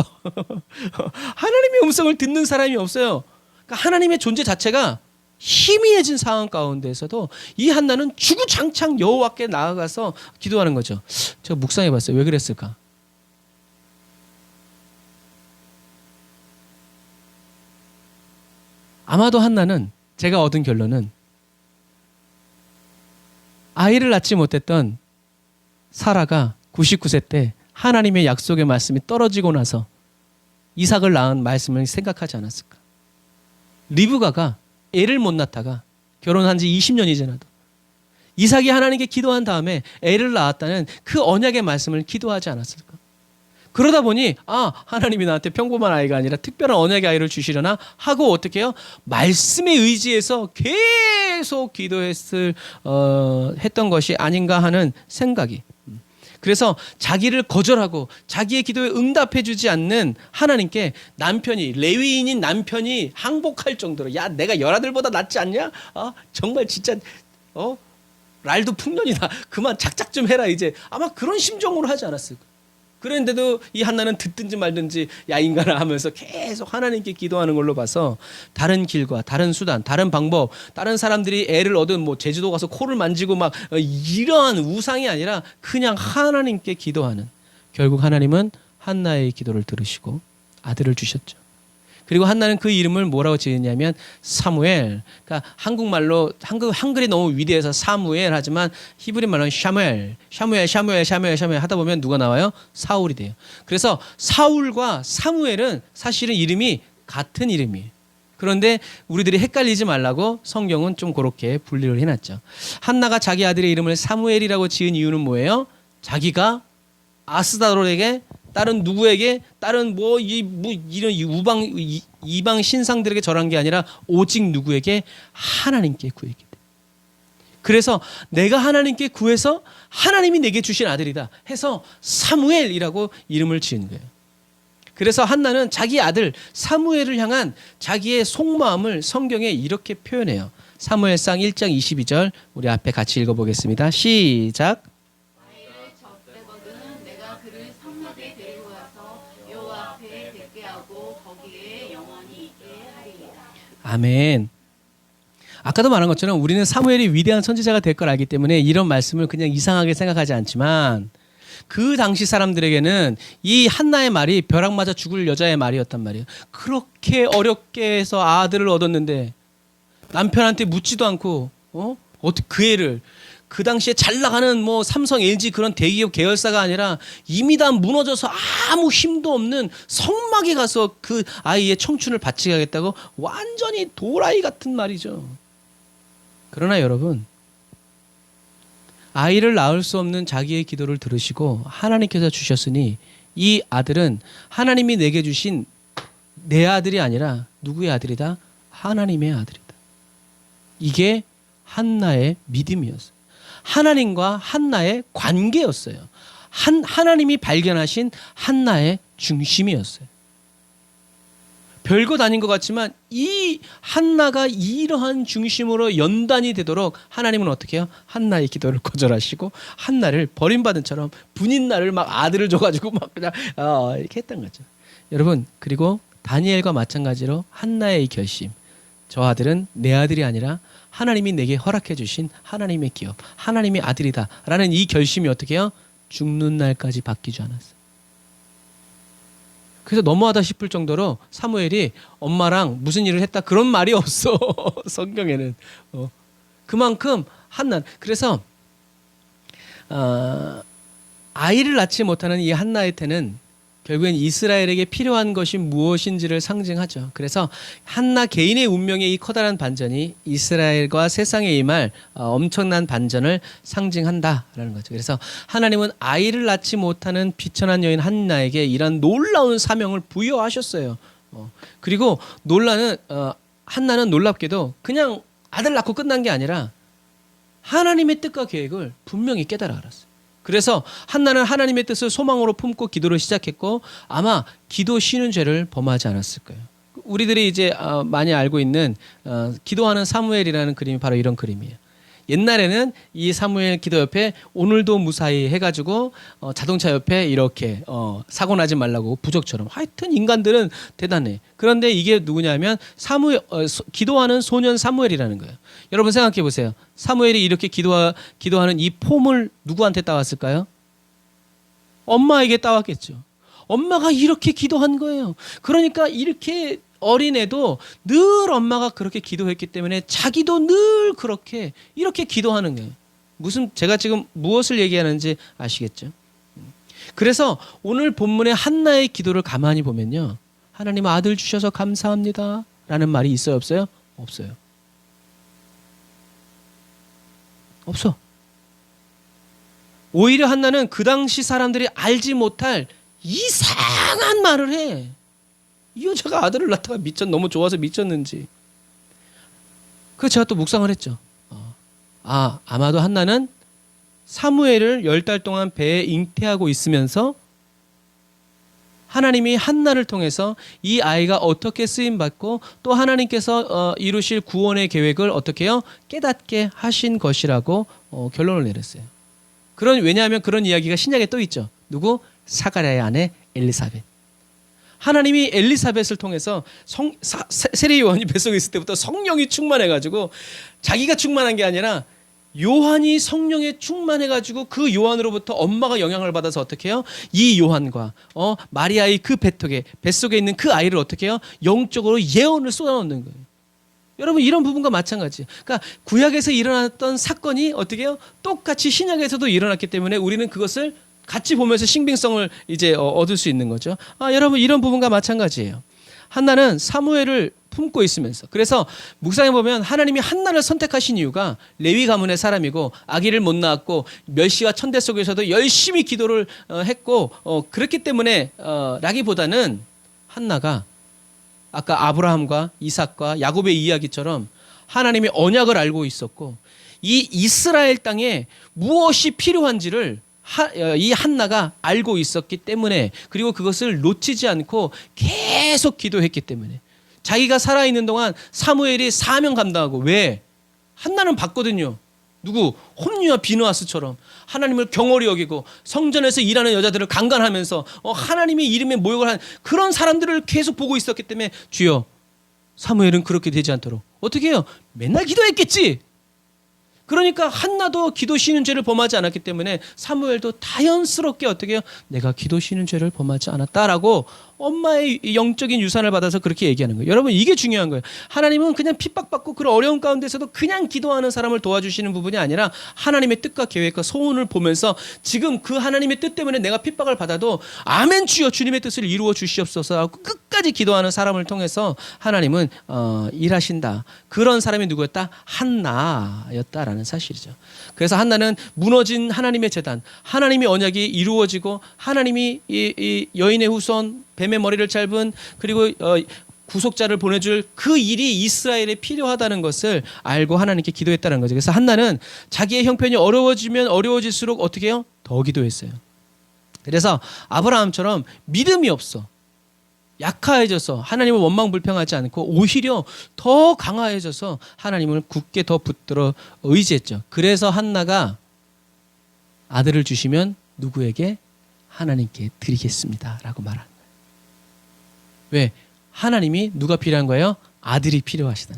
하나님의 음성을 듣는 사람이 없어요. 그러니까 하나님의 존재 자체가 희미해진 상황 가운데서도 이 한나는 주구장창 여호와께 나아가서 기도하는 거죠. 제가 묵상해봤어요. 왜 그랬을까? 아마도 한나는, 제가 얻은 결론은 아이를 낳지 못했던 사라가 99세 때 하나님의 약속의 말씀이 떨어지고 나서 이삭을 낳은 말씀을 생각하지 않았을까? 리브가가 애를 못 낳다가 결혼한 지 20년이 지나도 이삭이 하나님께 기도한 다음에 애를 낳았다는 그 언약의 말씀을 기도하지 않았을까? 그러다 보니 하나님이 나한테 평범한 아이가 아니라 특별한 언약의 아이를 주시려나 하고 어떻게 해요? 말씀에 의지해서 계속 했던 것이 아닌가 하는 생각이. 그래서 자기를 거절하고 자기의 기도에 응답해 주지 않는 하나님께 레위인인 남편이 항복할 정도로, 야 내가 열아들보다 낫지 않냐? 정말 진짜 랄도 풍년이다. 그만 작작 좀 해라 이제. 아마 그런 심정으로 하지 않았을까. 그런데도 이 한나는 듣든지 말든지 야 인간아 하면서 계속 하나님께 기도하는 걸로 봐서 다른 길과 다른 수단, 다른 방법, 다른 사람들이 애를 얻은 뭐 제주도 가서 코를 만지고 막 이러한 우상이 아니라 그냥 하나님께 기도하는, 결국 하나님은 한나의 기도를 들으시고 아들을 주셨죠. 그리고 한나는 그 이름을 뭐라고 지었냐면 사무엘. 그러니까 한국말로 한글이 너무 위대해서 사무엘 하지만 히브리 말로는 샤무엘 하다 보면 누가 나와요? 사울이 돼요. 그래서 사울과 사무엘은 사실은 이름이 같은 이름이에요. 그런데 우리들이 헷갈리지 말라고 성경은 좀 그렇게 분리를 해놨죠. 한나가 자기 아들의 이름을 사무엘이라고 지은 이유는 뭐예요? 자기가 아스다롯에게 다른 누구에게 다른 이런 이방 신상들에게 절한 게 아니라 오직 누구에게 하나님께 구했기 때문에. 그래서 내가 하나님께 구해서 하나님이 내게 주신 아들이다 해서 사무엘이라고 이름을 지은 거예요. 그래서 한나는 자기 아들 사무엘을 향한 자기의 속마음을 성경에 이렇게 표현해요. 사무엘상 1장 22절 우리 앞에 같이 읽어보겠습니다. 시작. 아이를 젖되거든 내가 그를 성막에 데리고 가서 여호와 앞에 뵙게 하고 거기에 영원히 있게 하리이다. 아멘. 아까도 말한 것처럼 우리는 사무엘이 위대한 선지자가 될 걸 알기 때문에 이런 말씀을 그냥 이상하게 생각하지 않지만 그 당시 사람들에게는 이 한나의 말이 벼락 맞아 죽을 여자의 말이었단 말이에요. 그렇게 어렵게 해서 아들을 얻었는데 남편한테 묻지도 않고 어떻게 그 애를 그 당시에 잘 나가는 삼성, LG 그런 대기업 계열사가 아니라 이미 다 무너져서 아무 힘도 없는 성막에 가서 그 아이의 청춘을 바치게 하겠다고 완전히 도라이 같은 말이죠. 그러나 여러분, 아이를 낳을 수 없는 자기의 기도를 들으시고 하나님께서 주셨으니 이 아들은 하나님이 내게 주신 내 아들이 아니라 누구의 아들이다? 하나님의 아들이다. 이게 한나의 믿음이었어요. 하나님과 한나의 관계였어요. 하나님이 발견하신 한나의 중심이었어요. 별것 아닌 것 같지만 이 한나가 이러한 중심으로 연단이 되도록 하나님은 어떻게 해요? 한나의 기도를 거절하시고 한나를 버림받은처럼 분인나를 막 아들을 줘가지고 막 그냥 이렇게 했던 거죠. 여러분, 그리고 다니엘과 마찬가지로 한나의 이 결심, 저 아들은 내 아들이 아니라 하나님이 내게 허락해 주신 하나님의 기업, 하나님의 아들이다 라는 이 결심이 어떻게 해요? 죽는 날까지 바뀌지 않았어요. 그래서 너무하다 싶을 정도로 사무엘이 엄마랑 무슨 일을 했다 그런 말이 없어. 성경에는. 그만큼 한나. 그래서 아이를 낳지 못하는 이 한나의 태는 결국엔 이스라엘에게 필요한 것이 무엇인지를 상징하죠. 그래서 한나 개인의 운명의 이 커다란 반전이 이스라엘과 세상에 임할 엄청난 반전을 상징한다라는 거죠. 그래서 하나님은 아이를 낳지 못하는 비천한 여인 한나에게 이런 놀라운 사명을 부여하셨어요. 그리고 한나는 놀랍게도 그냥 아들 낳고 끝난 게 아니라 하나님의 뜻과 계획을 분명히 깨달아 알았어요. 그래서 한나는 하나님의 뜻을 소망으로 품고 기도를 시작했고 아마 기도 쉬는 죄를 범하지 않았을 거예요. 우리들이 이제 많이 알고 있는 기도하는 사무엘이라는 그림이 바로 이런 그림이에요. 옛날에는 이 사무엘 기도 옆에 오늘도 무사히 해가지고 자동차 옆에 이렇게 사고 나지 말라고 부적처럼 하여튼 인간들은 대단해. 그런데 이게 누구냐면 기도하는 소년 사무엘이라는 거예요. 여러분 생각해 보세요. 사무엘이 이렇게 기도하는 이 폼을 누구한테 따왔을까요? 엄마에게 따왔겠죠. 엄마가 이렇게 기도한 거예요. 그러니까 이렇게 어린애도 늘 엄마가 그렇게 기도했기 때문에 자기도 늘 그렇게 이렇게 기도하는 거예요. 제가 지금 무엇을 얘기하는지 아시겠죠? 그래서 오늘 본문의 한나의 기도를 가만히 보면요. 하나님 아들 주셔서 감사합니다 라는 말이 있어요, 없어요? 없어요. 없어. 오히려 한나는 그 당시 사람들이 알지 못할 이상한 말을 해. 이 여자가 아들을 낳다가 너무 좋아서 미쳤는지. 그래서 제가 또 묵상을 했죠. 아마도 한나는 사무엘을 10달 동안 배에 잉태하고 있으면서 하나님이 한나를 통해서 이 아이가 어떻게 쓰임받고 또 하나님께서 이루실 구원의 계획을 어떻게 해요? 깨닫게 하신 것이라고 결론을 내렸어요. 왜냐하면 그런 이야기가 신약에 또 있죠. 누구? 사가랴의 아내 엘리사벳. 하나님이 엘리사벳을 통해서 세례 요한이 뱃속에 있을 때부터 성령이 충만해가지고 자기가 충만한 게 아니라 요한이 성령에 충만해가지고 그 요한으로부터 엄마가 영향을 받아서 어떻게 해요? 이 요한과 마리아의 그 뱃속에 있는 그 아이를 어떻게 해요? 영적으로 예언을 쏟아놓는 거예요. 여러분 이런 부분과 마찬가지. 그러니까 구약에서 일어났던 사건이 어떻게 해요? 똑같이 신약에서도 일어났기 때문에 우리는 그것을 같이 보면서 신빙성을 이제 얻을 수 있는 거죠. 여러분 이런 부분과 마찬가지예요. 한나는 사무엘을 품고 있으면서, 그래서 묵상해 보면 하나님이 한나를 선택하신 이유가 레위 가문의 사람이고 아기를 못 낳았고 멸시와 천대 속에서도 열심히 기도를 했고 그렇기 때문에 라기보다는 한나가 아까 아브라함과 이삭과 야곱의 이야기처럼 하나님의 언약을 알고 있었고 이 이스라엘 땅에 무엇이 필요한지를 이 한나가 알고 있었기 때문에, 그리고 그것을 놓치지 않고 계속 기도했기 때문에 자기가 살아있는 동안 사무엘이 사명 감당하고, 왜? 한나는 봤거든요. 누구? 홈리와 비느하스처럼 하나님을 경홀히 여기고 성전에서 일하는 여자들을 강간하면서 하나님의 이름에 모욕을 한 그런 사람들을 계속 보고 있었기 때문에 주여 사무엘은 그렇게 되지 않도록 어떻게 해요? 맨날 기도했겠지. 그러니까 한나도 기도 쉬는 죄를 범하지 않았기 때문에 사무엘도 자연스럽게 어떻게 해요? 내가 기도 쉬는 죄를 범하지 않았다라고 엄마의 영적인 유산을 받아서 그렇게 얘기하는 거예요. 여러분 이게 중요한 거예요. 하나님은 그냥 핍박받고 그런 어려운 가운데서도 그냥 기도하는 사람을 도와주시는 부분이 아니라 하나님의 뜻과 계획과 소원을 보면서 지금 그 하나님의 뜻 때문에 내가 핍박을 받아도 아멘 주여 주님의 뜻을 이루어 주시옵소서 하고 끝까지 기도하는 사람을 통해서 하나님은 일하신다. 그런 사람이 누구였다? 한나였다라는 사실이죠. 그래서 한나는 무너진 하나님의 제단, 하나님의 언약이 이루어지고 하나님이 이 여인의 후손, 뱀의 머리를 짧은 그리고 구속자를 보내줄 그 일이 이스라엘에 필요하다는 것을 알고 하나님께 기도했다는 거죠. 그래서 한나는 자기의 형편이 어려워지면 어려워질수록 어떻게 해요? 더 기도했어요. 그래서 아브라함처럼 믿음이 없어, 약해져서 하나님을 원망불평하지 않고 오히려 더 강화해져서 하나님을 굳게 더 붙들어 의지했죠. 그래서 한나가 아들을 주시면 누구에게? 하나님께 드리겠습니다 라고 말한 거예요. 왜? 하나님이 누가 필요한 거예요? 아들이 필요하시다.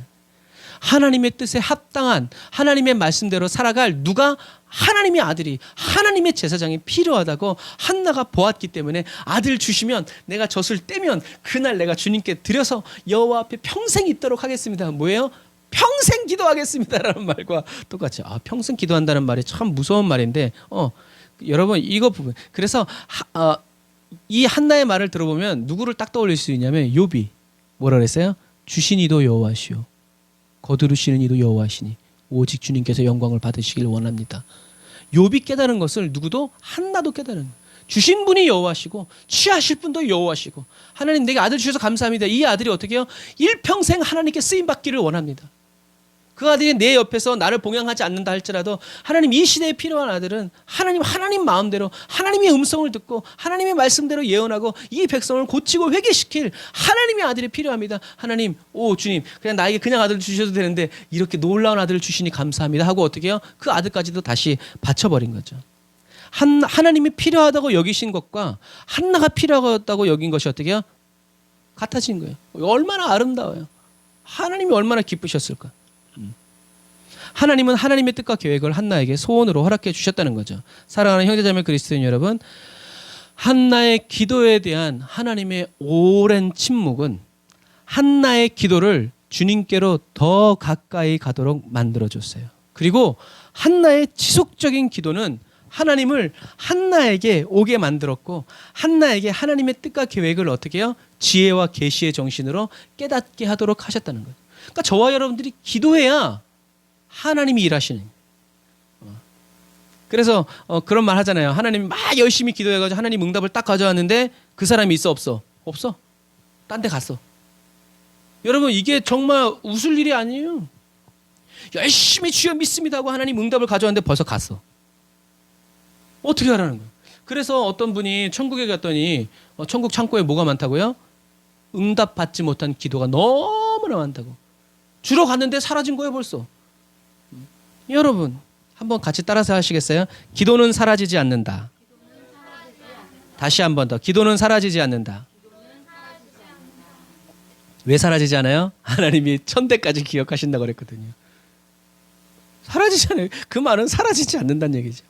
하나님의 뜻에 합당한 하나님의 말씀대로 살아갈 누가? 하나님의 아들이, 하나님의 제사장이 필요하다고 한나가 보았기 때문에 아들 주시면 내가 젖을 떼면 그날 내가 주님께 드려서 여호와 앞에 평생 있도록 하겠습니다. 뭐예요? 평생 기도하겠습니다라는 말과 똑같이, 평생 기도한다는 말이 참 무서운 말인데 여러분 이거 부분, 그래서 이 한나의 말을 들어보면 누구를 딱 떠올릴 수 있냐면 욥이 뭐라 그랬어요? 주신 이도 여호와시오, 거두르시는 이도 여호와시니 오직 주님께서 영광을 받으시길 원합니다. 욥이 깨달은 것을 누구도, 한나도 깨달은 거예요. 주신 분이 여호와시고 취하실 분도 여호와시고, 하나님 내게 아들 주셔서 감사합니다. 이 아들이 어떻게 해요? 일평생 하나님께 쓰임 받기를 원합니다. 그 아들이 내 옆에서 나를 봉양하지 않는다 할지라도 하나님 이 시대에 필요한 아들은 하나님 마음대로 하나님의 음성을 듣고 하나님의 말씀대로 예언하고 이 백성을 고치고 회개시킬 하나님의 아들이 필요합니다. 하나님, 주님, 그냥 나에게 그냥 아들을 주셔도 되는데 이렇게 놀라운 아들을 주시니 감사합니다 하고 어떻게 해요? 그 아들까지도 다시 바쳐버린 거죠. 하나님이 필요하다고 여기신 것과 한나가 필요하다고 여긴 것이 어떻게 해요? 같아진 거예요. 얼마나 아름다워요. 하나님이 얼마나 기쁘셨을까. 하나님은 하나님의 뜻과 계획을 한나에게 소원으로 허락해 주셨다는 거죠. 사랑하는 형제자매 그리스도인 여러분, 한나의 기도에 대한 하나님의 오랜 침묵은 한나의 기도를 주님께로 더 가까이 가도록 만들어줬어요. 그리고 한나의 지속적인 기도는 하나님을 한나에게 오게 만들었고, 한나에게 하나님의 뜻과 계획을 어떻게 해요? 지혜와 계시의 정신으로 깨닫게 하도록 하셨다는 거예요. 그러니까 저와 여러분들이 기도해야 하나님이 일하시는. 그래서 그런 말 하잖아요. 하나님이 막 열심히 기도해가지고 하나님 응답을 딱 가져왔는데 그 사람이 있어 없어? 없어. 딴 데 갔어. 여러분 이게 정말 웃을 일이 아니에요. 열심히 주여 믿습니다 하고 하나님 응답을 가져왔는데 벌써 갔어. 어떻게 하라는 거예요? 그래서 어떤 분이 천국에 갔더니 천국 창고에 뭐가 많다고요? 응답받지 못한 기도가 너무나 많다고. 주러 갔는데 사라진 거예요 벌써. 여러분 한번 같이 따라서 하시겠어요? 기도는 사라지지 않는다. 다시 한 번 더. 기도는 사라지지 않는다. 왜 사라지지 않아요? 하나님이 천대까지 기억하신다고 그랬거든요. 사라지잖아요. 그 말은 사라지지 않는다는 얘기죠.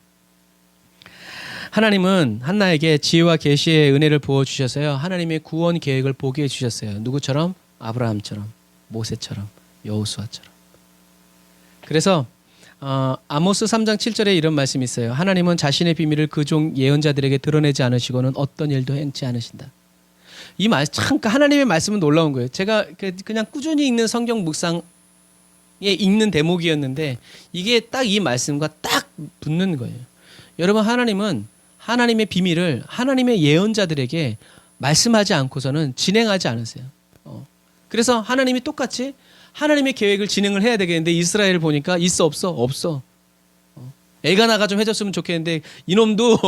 하나님은 한나에게 지혜와 계시의 은혜를 부어주셔서요. 하나님의 구원 계획을 보게 해주셨어요. 누구처럼? 아브라함처럼, 모세처럼, 여호수아처럼. 그래서 아모스 3장 7절에 이런 말씀이 있어요. 하나님은 자신의 비밀을 그 종 예언자들에게 드러내지 않으시고는 어떤 일도 행치 않으신다. 이 말 참 하나님의 말씀은 놀라운 거예요. 제가 그냥 꾸준히 읽는 성경 묵상에 읽는 대목이었는데 이게 딱 이 말씀과 딱 붙는 거예요. 여러분, 하나님은 하나님의 비밀을 하나님의 예언자들에게 말씀하지 않고서는 진행하지 않으세요. 그래서 하나님이 똑같이 하나님의 계획을 진행을 해야 되겠는데 이스라엘을 보니까 있어 없어? 없어. 엘가나가 좀 해줬으면 좋겠는데 이놈도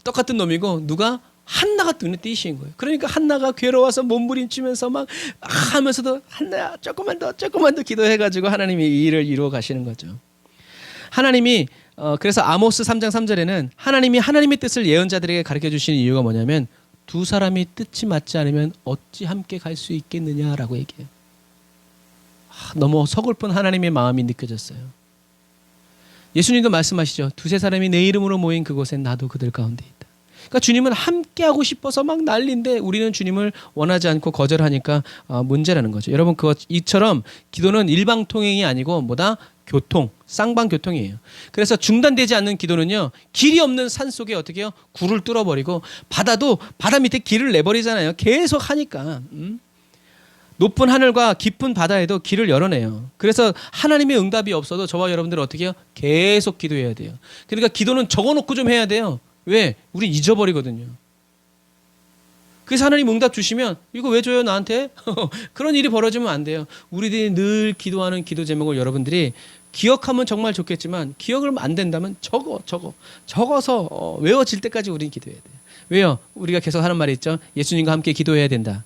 똑같은 놈이고 누가? 한나가 눈에 띄신 거예요. 그러니까 한나가 괴로워서 몸부림치면서 막 하면서도 한나야 조금만 더 기도해가지고 하나님이 이 일을 이루어 가시는 거죠. 하나님이 그래서 아모스 3장 3절에는 하나님이 하나님의 뜻을 예언자들에게 가르쳐 주시는 이유가 뭐냐면 두 사람이 뜻이 맞지 않으면 어찌 함께 갈 수 있겠느냐라고 얘기해요. 너무 서글픈 하나님의 마음이 느껴졌어요. 예수님도 말씀하시죠. 두세 사람이 내 이름으로 모인 그곳엔 나도 그들 가운데 있다. 그러니까 주님은 함께하고 싶어서 막 난리인데 우리는 주님을 원하지 않고 거절하니까 문제라는 거죠. 여러분, 이처럼 기도는 일방통행이 아니고 뭐다? 교통, 쌍방교통이에요. 그래서 중단되지 않는 기도는요, 길이 없는 산 속에 어떻게 해요? 굴을 뚫어버리고 바다도 바다 밑에 길을 내버리잖아요. 계속 하니까. 높은 하늘과 깊은 바다에도 길을 열어내요. 그래서 하나님의 응답이 없어도 저와 여러분들은 어떻게 해요? 계속 기도해야 돼요. 그러니까 기도는 적어놓고 좀 해야 돼요. 왜? 우리 잊어버리거든요. 그래서 하나님 응답 주시면 이거 왜 줘요 나한테? 그런 일이 벌어지면 안 돼요. 우리들이 늘 기도하는 기도 제목을 여러분들이 기억하면 정말 좋겠지만 기억을 안 된다면 적어서 외워질 때까지 우리는 기도해야 돼요. 왜요? 우리가 계속 하는 말이 있죠. 예수님과 함께 기도해야 된다.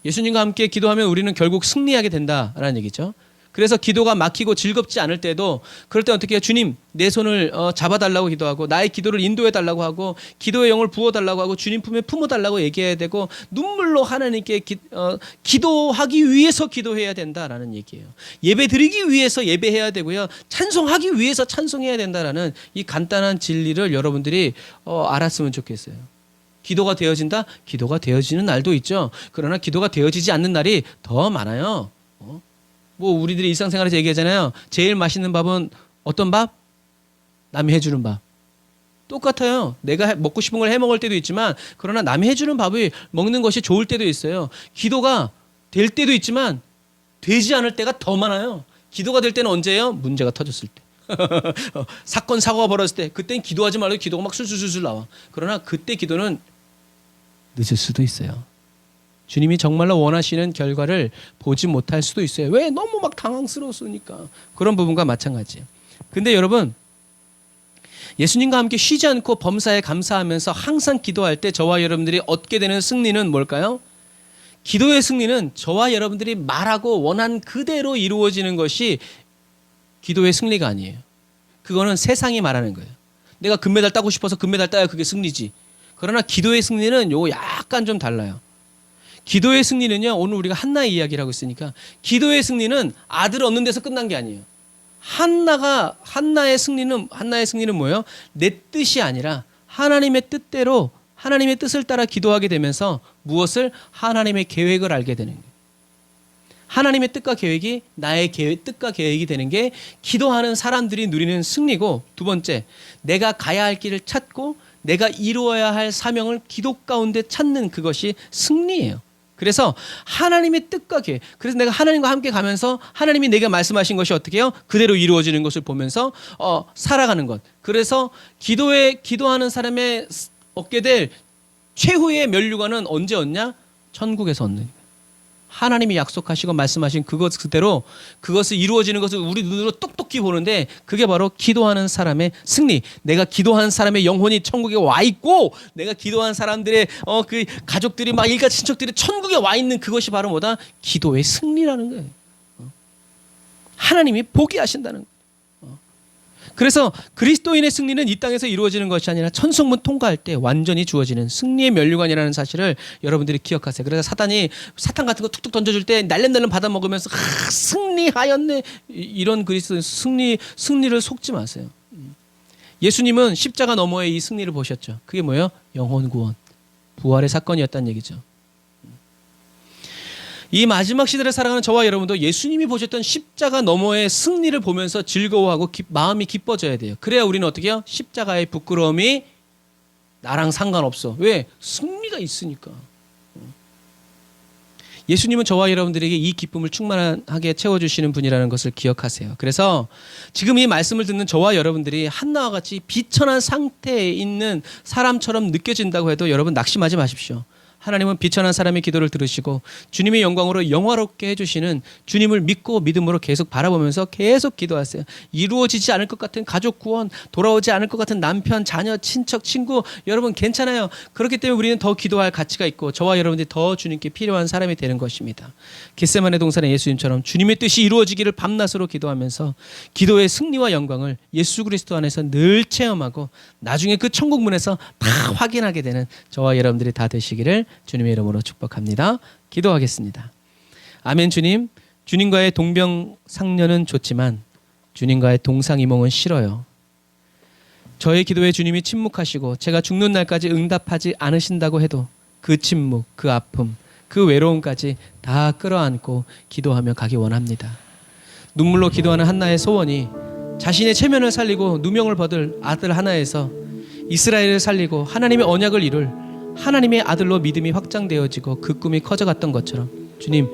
예수님과 함께 기도하면 우리는 결국 승리하게 된다라는 얘기죠. 그래서 기도가 막히고 즐겁지 않을 때도 그럴 때 어떻게 해요? 주님 내 손을 잡아달라고 기도하고 나의 기도를 인도해달라고 하고 기도의 영을 부어달라고 하고 주님 품에 품어달라고 얘기해야 되고 눈물로 하나님께 기도하기 위해서 기도해야 된다라는 얘기예요. 예배 드리기 위해서 예배해야 되고요. 찬송하기 위해서 찬송해야 된다라는 이 간단한 진리를 여러분들이 알았으면 좋겠어요. 기도가 되어진다? 기도가 되어지는 날도 있죠. 그러나 기도가 되어지지 않는 날이 더 많아요. 뭐 우리들이 일상생활에서 얘기하잖아요. 제일 맛있는 밥은 어떤 밥? 남이 해주는 밥. 똑같아요. 내가 먹고 싶은 걸 해 먹을 때도 있지만 그러나 남이 해주는 밥을 먹는 것이 좋을 때도 있어요. 기도가 될 때도 있지만 되지 않을 때가 더 많아요. 기도가 될 때는 언제예요? 문제가 터졌을 때. 사건 사고가 벌어졌을 때 그땐 기도하지 말고 기도가 막 술술술 나와. 그러나 그때 기도는 늦을 수도 있어요. 주님이 정말로 원하시는 결과를 보지 못할 수도 있어요. 왜? 너무 막 당황스러웠으니까. 그런 부분과 마찬가지예요. 근데 여러분, 예수님과 함께 쉬지 않고 범사에 감사하면서 항상 기도할 때 저와 여러분들이 얻게 되는 승리는 뭘까요? 기도의 승리는 저와 여러분들이 말하고 원한 그대로 이루어지는 것이 기도의 승리가 아니에요. 그거는 세상이 말하는 거예요. 내가 금메달 따고 싶어서 금메달 따야 그게 승리지. 그러나 기도의 승리는 요거 약간 좀 달라요. 기도의 승리는요, 오늘 우리가 한나의 이야기를 하고 있으니까 기도의 승리는 아들 얻는 데서 끝난 게 아니에요. 한나의 승리는 뭐예요? 내 뜻이 아니라 하나님의 뜻대로 하나님의 뜻을 따라 기도하게 되면서 무엇을? 하나님의 계획을 알게 되는 거예요. 하나님의 뜻과 계획이 나의 뜻과 계획이 되는 게 기도하는 사람들이 누리는 승리고, 두 번째, 내가 가야 할 길을 찾고 내가 이루어야 할 사명을 기도 가운데 찾는 그것이 승리예요. 그래서 하나님의 뜻과 계획, 그래서 내가 하나님과 함께 가면서 하나님이 내게 말씀하신 것이 어떻게 해요? 그대로 이루어지는 것을 보면서 살아가는 것. 그래서 기도하는 사람의 얻게 될 최후의 면류관은 언제 얻냐? 천국에서 얻는 거예요. 하나님이 약속하시고 말씀하신 그것 그대로 그것을 이루어지는 것을 우리 눈으로 똑똑히 보는데 그게 바로 기도하는 사람의 승리. 내가 기도하는 사람의 영혼이 천국에 와 있고 내가 기도하는 사람들의 그 가족들이 막 일가 친척들이 천국에 와 있는 그것이 바로 뭐다? 기도의 승리라는 거예요. 하나님이 보게 하신다는 거예요. 그래서 그리스도인의 승리는 이 땅에서 이루어지는 것이 아니라 천성문 통과할 때 완전히 주어지는 승리의 면류관이라는 사실을 여러분들이 기억하세요. 그래서 사탄 같은 거 툭툭 던져줄 때 날름날름 받아 먹으면서 승리하였네 이런 그리스도 승리를 속지 마세요. 예수님은 십자가 너머에 이 승리를 보셨죠. 그게 뭐예요? 영혼 구원, 부활의 사건이었다는 얘기죠. 이 마지막 시대를 살아가는 저와 여러분도 예수님이 보셨던 십자가 너머의 승리를 보면서 즐거워하고 마음이 기뻐져야 돼요. 그래야 우리는 어떻게 해요? 십자가의 부끄러움이 나랑 상관없어. 왜? 승리가 있으니까. 예수님은 저와 여러분들에게 이 기쁨을 충만하게 채워주시는 분이라는 것을 기억하세요. 그래서 지금 이 말씀을 듣는 저와 여러분들이 한나와 같이 비천한 상태에 있는 사람처럼 느껴진다고 해도 여러분 낙심하지 마십시오. 하나님은 비천한 사람의 기도를 들으시고 주님의 영광으로 영화롭게 해주시는 주님을 믿고 믿음으로 계속 바라보면서 계속 기도하세요. 이루어지지 않을 것 같은 가족 구원, 돌아오지 않을 것 같은 남편, 자녀, 친척, 친구, 여러분 괜찮아요. 그렇기 때문에 우리는 더 기도할 가치가 있고 저와 여러분들이 더 주님께 필요한 사람이 되는 것입니다. 겟세마네 동산의 예수님처럼 주님의 뜻이 이루어지기를 밤낮으로 기도하면서 기도의 승리와 영광을 예수 그리스도 안에서 늘 체험하고 나중에 그 천국문에서 다 확인하게 되는 저와 여러분들이 다 되시기를 주님의 이름으로 축복합니다. 기도하겠습니다. 아멘. 주님과의 동병상련은 좋지만 주님과의 동상이몽은 싫어요. 저의 기도에 주님이 침묵하시고 제가 죽는 날까지 응답하지 않으신다고 해도 그 침묵, 그 아픔, 그 외로움까지 다 끌어안고 기도하며 가기 원합니다. 눈물로 기도하는 한나의 소원이 자신의 체면을 살리고 누명을 벗을 아들 하나에서 이스라엘을 살리고 하나님의 언약을 이룰 하나님의 아들로 믿음이 확장되어지고 그 꿈이 커져갔던 것처럼 주님,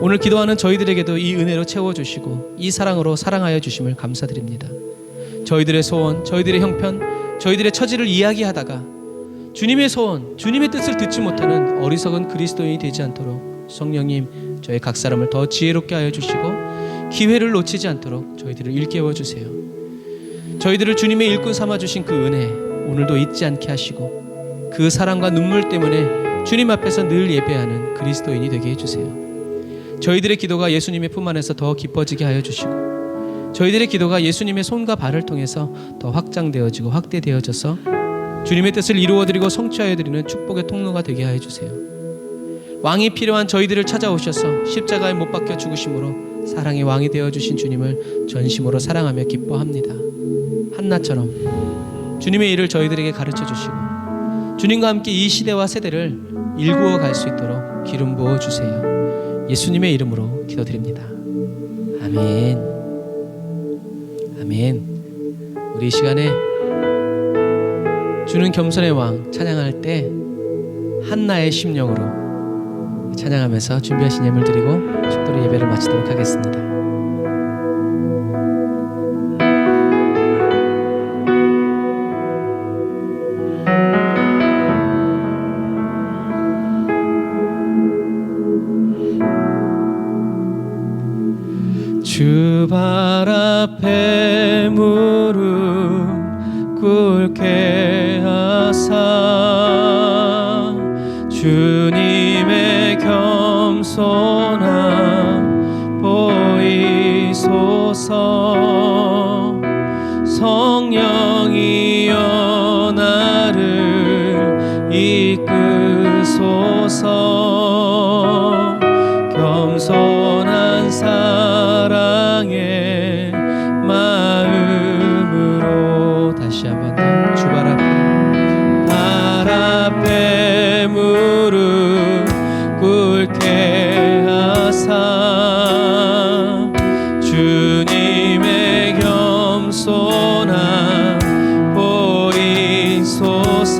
오늘 기도하는 저희들에게도 이 은혜로 채워주시고 이 사랑으로 사랑하여 주심을 감사드립니다. 저희들의 소원, 저희들의 형편, 저희들의 처지를 이야기하다가 주님의 소원, 주님의 뜻을 듣지 못하는 어리석은 그리스도인이 되지 않도록 성령님, 저희 각 사람을 더 지혜롭게 하여 주시고 기회를 놓치지 않도록 저희들을 일깨워 주세요. 저희들을 주님의 일꾼 삼아주신 그 은혜 오늘도 잊지 않게 하시고 그 사랑과 눈물 때문에 주님 앞에서 늘 예배하는 그리스도인이 되게 해주세요. 저희들의 기도가 예수님의 품 안에서 더 깊어지게 하여 주시고 저희들의 기도가 예수님의 손과 발을 통해서 더 확장되어지고 확대되어져서 주님의 뜻을 이루어드리고 성취하여드리는 축복의 통로가 되게 하여 주세요. 왕이 필요한 저희들을 찾아오셔서 십자가에 못 박혀 죽으심으로 사랑의 왕이 되어주신 주님을 전심으로 사랑하며 기뻐합니다. 한나처럼 주님의 일을 저희들에게 가르쳐 주시고 주님과 함께 이 시대와 세대를 일구어 갈 수 있도록 기름 부어 주세요. 예수님의 이름으로 기도드립니다. 아멘. 아멘. 우리 이 시간에 주는 겸손의 왕 찬양할 때 한나의 심령으로 찬양하면서 준비하신 예물 드리고 축도로 예배를 마치도록 하겠습니다. 주 발 앞에 무릎 꿇게 하사 주님의 겸손함 보이소서. 성령이여 나를 이끄소서. 겸손한 사랑의 마음으로 다시 한번 더 주 발 앞에 무릎 꿇게 하사 주님의 겸손함 보이소서.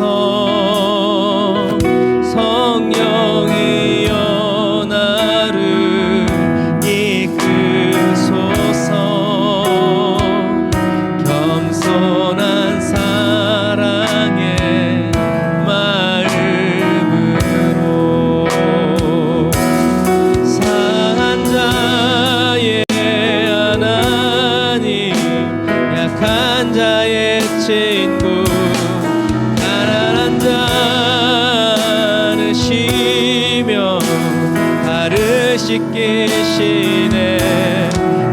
성령이여 나를 이끄소서. 겸손한 사랑의 마음으로 상한 자의 하나님, 약한 자의 친구, 가난한 자 안으시며 발을 씻기시네.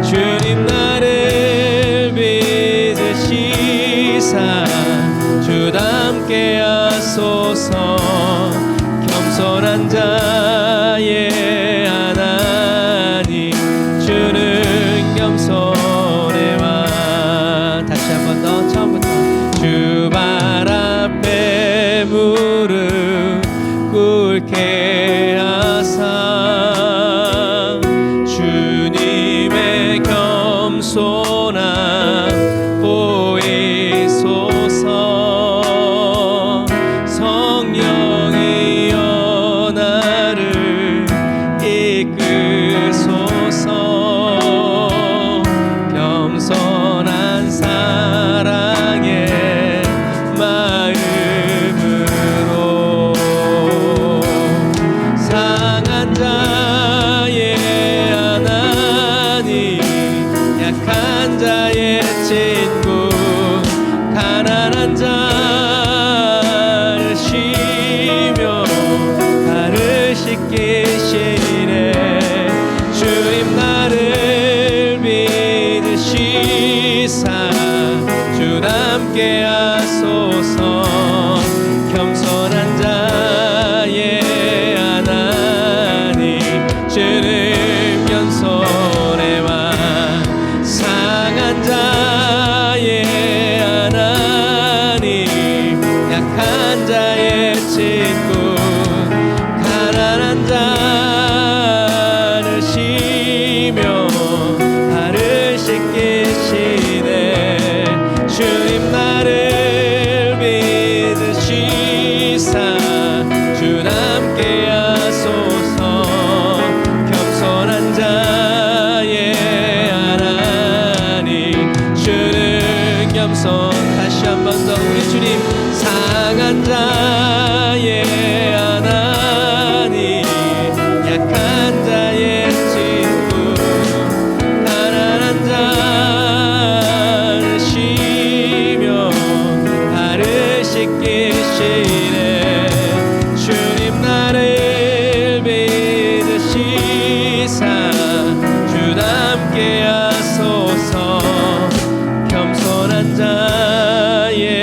주님 나를 빚으시 지키시사 주답게 하소서. 겸손한 자의 하나님 주는 겸손의 왕. 다시 한 번 더 처음부터. 주 발 앞에 무릎 꿇게 하사 주님의 겸손함 보이소서. 성령이여 나를 이끄소서. 겸손한 사랑의 마음으로 상한 자의 하나님 약한 자의 친구 가난한 자를 쉬며 나를 씻기시네. 주님 나를 믿으시사 주답게 하소서. 겸손한 자의 하나님 주는 겸손의 왕. 상한 자의 하나님 약한 자의 친구 가난한 자를 쉬며 나를 씻기시네. 주님 나를 믿으시사 주답게 하소서. 겸손한 자의 하나님 주는 겸손. 다시 한 번 더 우리 주님. 상한 자의 하나님 약한 자의 친구 가난한 자를 쉬며 나를 씻기시네. 주님 나를 믿으시사 주답게 하소서. 겸손한 자의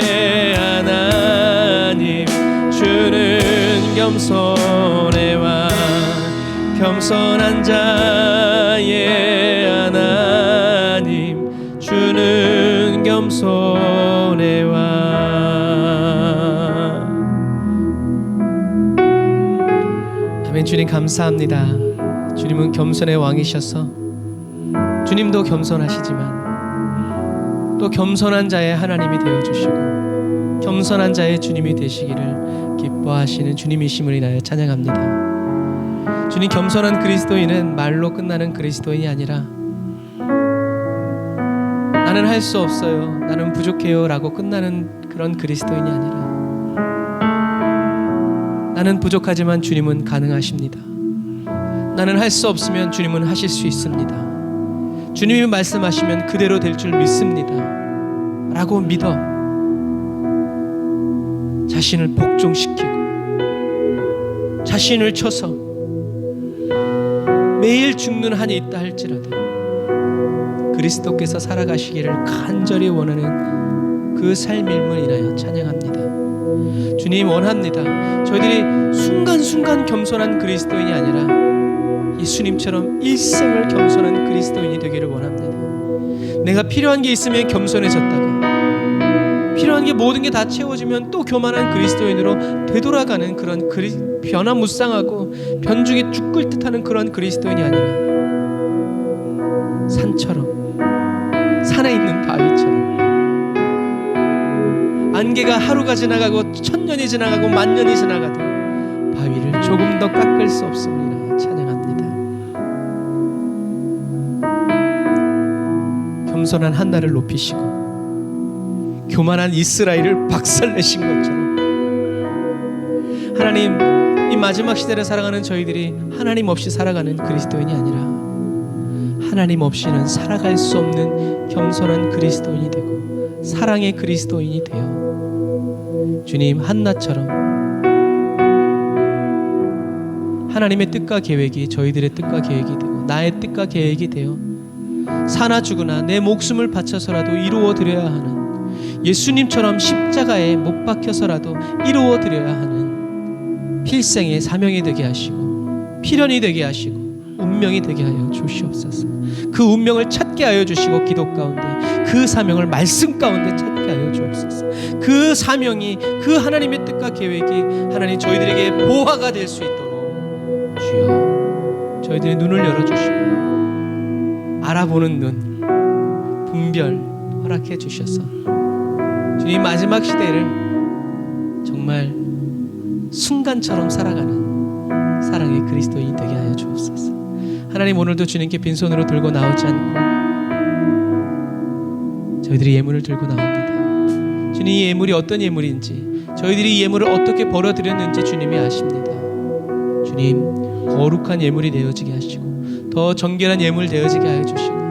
하나님 주는 겸손의 왕. 겸손한 자의 하나님 주는 겸손의 왕. 아멘. 주님 감사합니다. 주님은 겸손의 왕이셔서 주님도 겸손하시지만 또 겸손한 자의 하나님이 되어주시고 겸손한 자의 주님이 되시기를 기뻐하시는 주님이심을 인하여 찬양합니다. 주님, 겸손한 그리스도인은 말로 끝나는 그리스도인이 아니라 나는 할 수 없어요, 나는 부족해요 라고 끝나는 그런 그리스도인이 아니라 나는 부족하지만 주님은 가능하십니다. 나는 할 수 없으면 주님은 하실 수 있습니다. 주님이 말씀하시면 그대로 될 줄 믿습니다 라고 믿어 자신을 복종시키고 자신을 쳐서 매일 죽는 한이 있다 할지라도 그리스도께서 살아가시기를 간절히 원하는 그 삶임을 인하여 찬양합니다. 주님, 원합니다. 저희들이 순간순간 겸손한 그리스도인이 아니라 예수님처럼 일생을 겸손한 그리스도인이 되기를 원합니다. 내가 필요한 게 있으면 겸손해졌다가 필요한 게 모든 게 다 채워지면 또 교만한 그리스도인으로 되돌아가는 그런 변화무쌍하고 변죽에 죽을 듯하는 그런 그리스도인이 아니라 산처럼 산에 있는 바위처럼 안개가 하루가 지나가고 천년이 지나가고 만년이 지나가도 바위를 조금 더 깎을 수 없습니다. 찬양합니다. 겸손한 한나를 높이시고 교만한 이스라엘을 박살내신 것처럼 하나님, 이 마지막 시대를 살아가는 저희들이 하나님 없이 살아가는 그리스도인이 아니라 하나님 없이는 살아갈 수 없는 겸손한 그리스도인이 되고 사랑의 그리스도인이 되어 주님, 한나처럼 하나님의 뜻과 계획이 저희들의 뜻과 계획이 되고 나의 뜻과 계획이 되어 사나 죽으나 내 목숨을 바쳐서라도 이루어 드려야 하는 예수님처럼 십자가에 못 박혀서라도 이루어 드려야 하는 필생의 사명이 되게 하시고 필연이 되게 하시고 운명이 되게 하여 주시옵소서. 그 운명을 찾게 하여 주시고 기도 가운데 그 사명을 말씀 가운데 찾게 하여 주옵소서. 그 사명이 그 하나님의 뜻과 계획이 하나님 저희들에게 보화가 될 수 있도록 주여 저희들의 눈을 열어주시고 알아보는 눈 분별 허락해 주셔서 주님 마지막 시대를 정말 순간처럼 살아가는 사랑의 그리스도인이 되게 하여 주옵소서. 하나님 오늘도 주님께 빈손으로 들고 나오지 않고 저희들이 예물을 들고 나옵니다. 주님 이 예물이 어떤 예물인지 저희들이 이 예물을 어떻게 벌어들였는지 주님이 아십니다. 주님 거룩한 예물이 되어지게 하시고 더 정결한 예물 되어지게 하여 주시고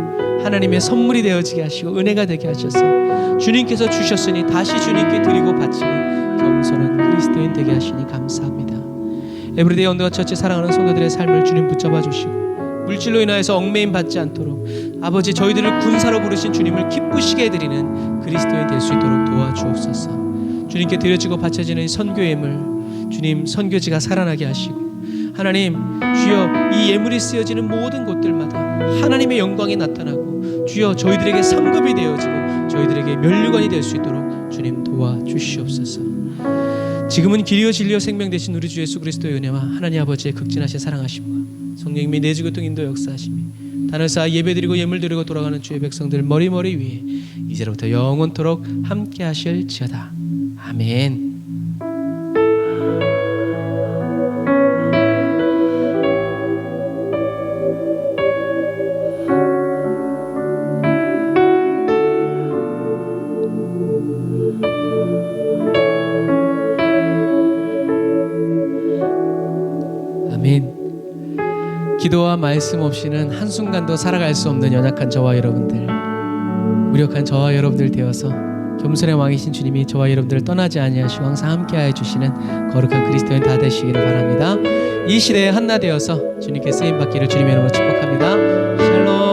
하나님의 선물이 되어지게 하시고 은혜가 되게 하셔서 주님께서 주셨으니 다시 주님께 드리고 바치는 겸손한 그리스도인 되게 하시니 감사합니다. 에브리데이 언더와 처치 사랑하는 성도들의 삶을 주님 붙잡아 주시고 물질로 인하여서 얽매임 받지 않도록 아버지 저희들을 군사로 부르신 주님을 기쁘시게 해드리는 그리스도인 될 수 있도록 도와주옵소서. 주님께 드려지고 바쳐지는 선교 예물 주님 선교지가 살아나게 하시고 하나님 주여 이 예물이 쓰여지는 모든 곳들마다 하나님의 영광이 나타나고 주여 저희들에게 상급이 되어지고 저희들에게 면류관이 될 수 있도록 주님 도와주시옵소서. 지금은 길이요 진리요 생명 되신 우리 주 예수 그리스도의 은혜와 하나님 아버지의 극진하신 사랑하심과 성령님이 내주교통 인도 역사하심이 단을 쌓아 예배드리고 예물드리고 돌아가는 주의 백성들 머리머리 위에 이제로부터 영원토록 함께 하실지어다. 아멘. 기도와 말씀 없이는 한순간도 살아갈 수 없는 연약한 저와 여러분들, 무력한 저와 여러분들 되어서 겸손의 왕이신 주님이 저와 여러분들을 떠나지 아니하시고 항상 함께하여 주시는 거룩한 그리스도인 다 되시기를 바랍니다. 이 시대에 한나 되어서 주님께 쓰임받기를 주님의 이름으로 축복합니다. 샬롬.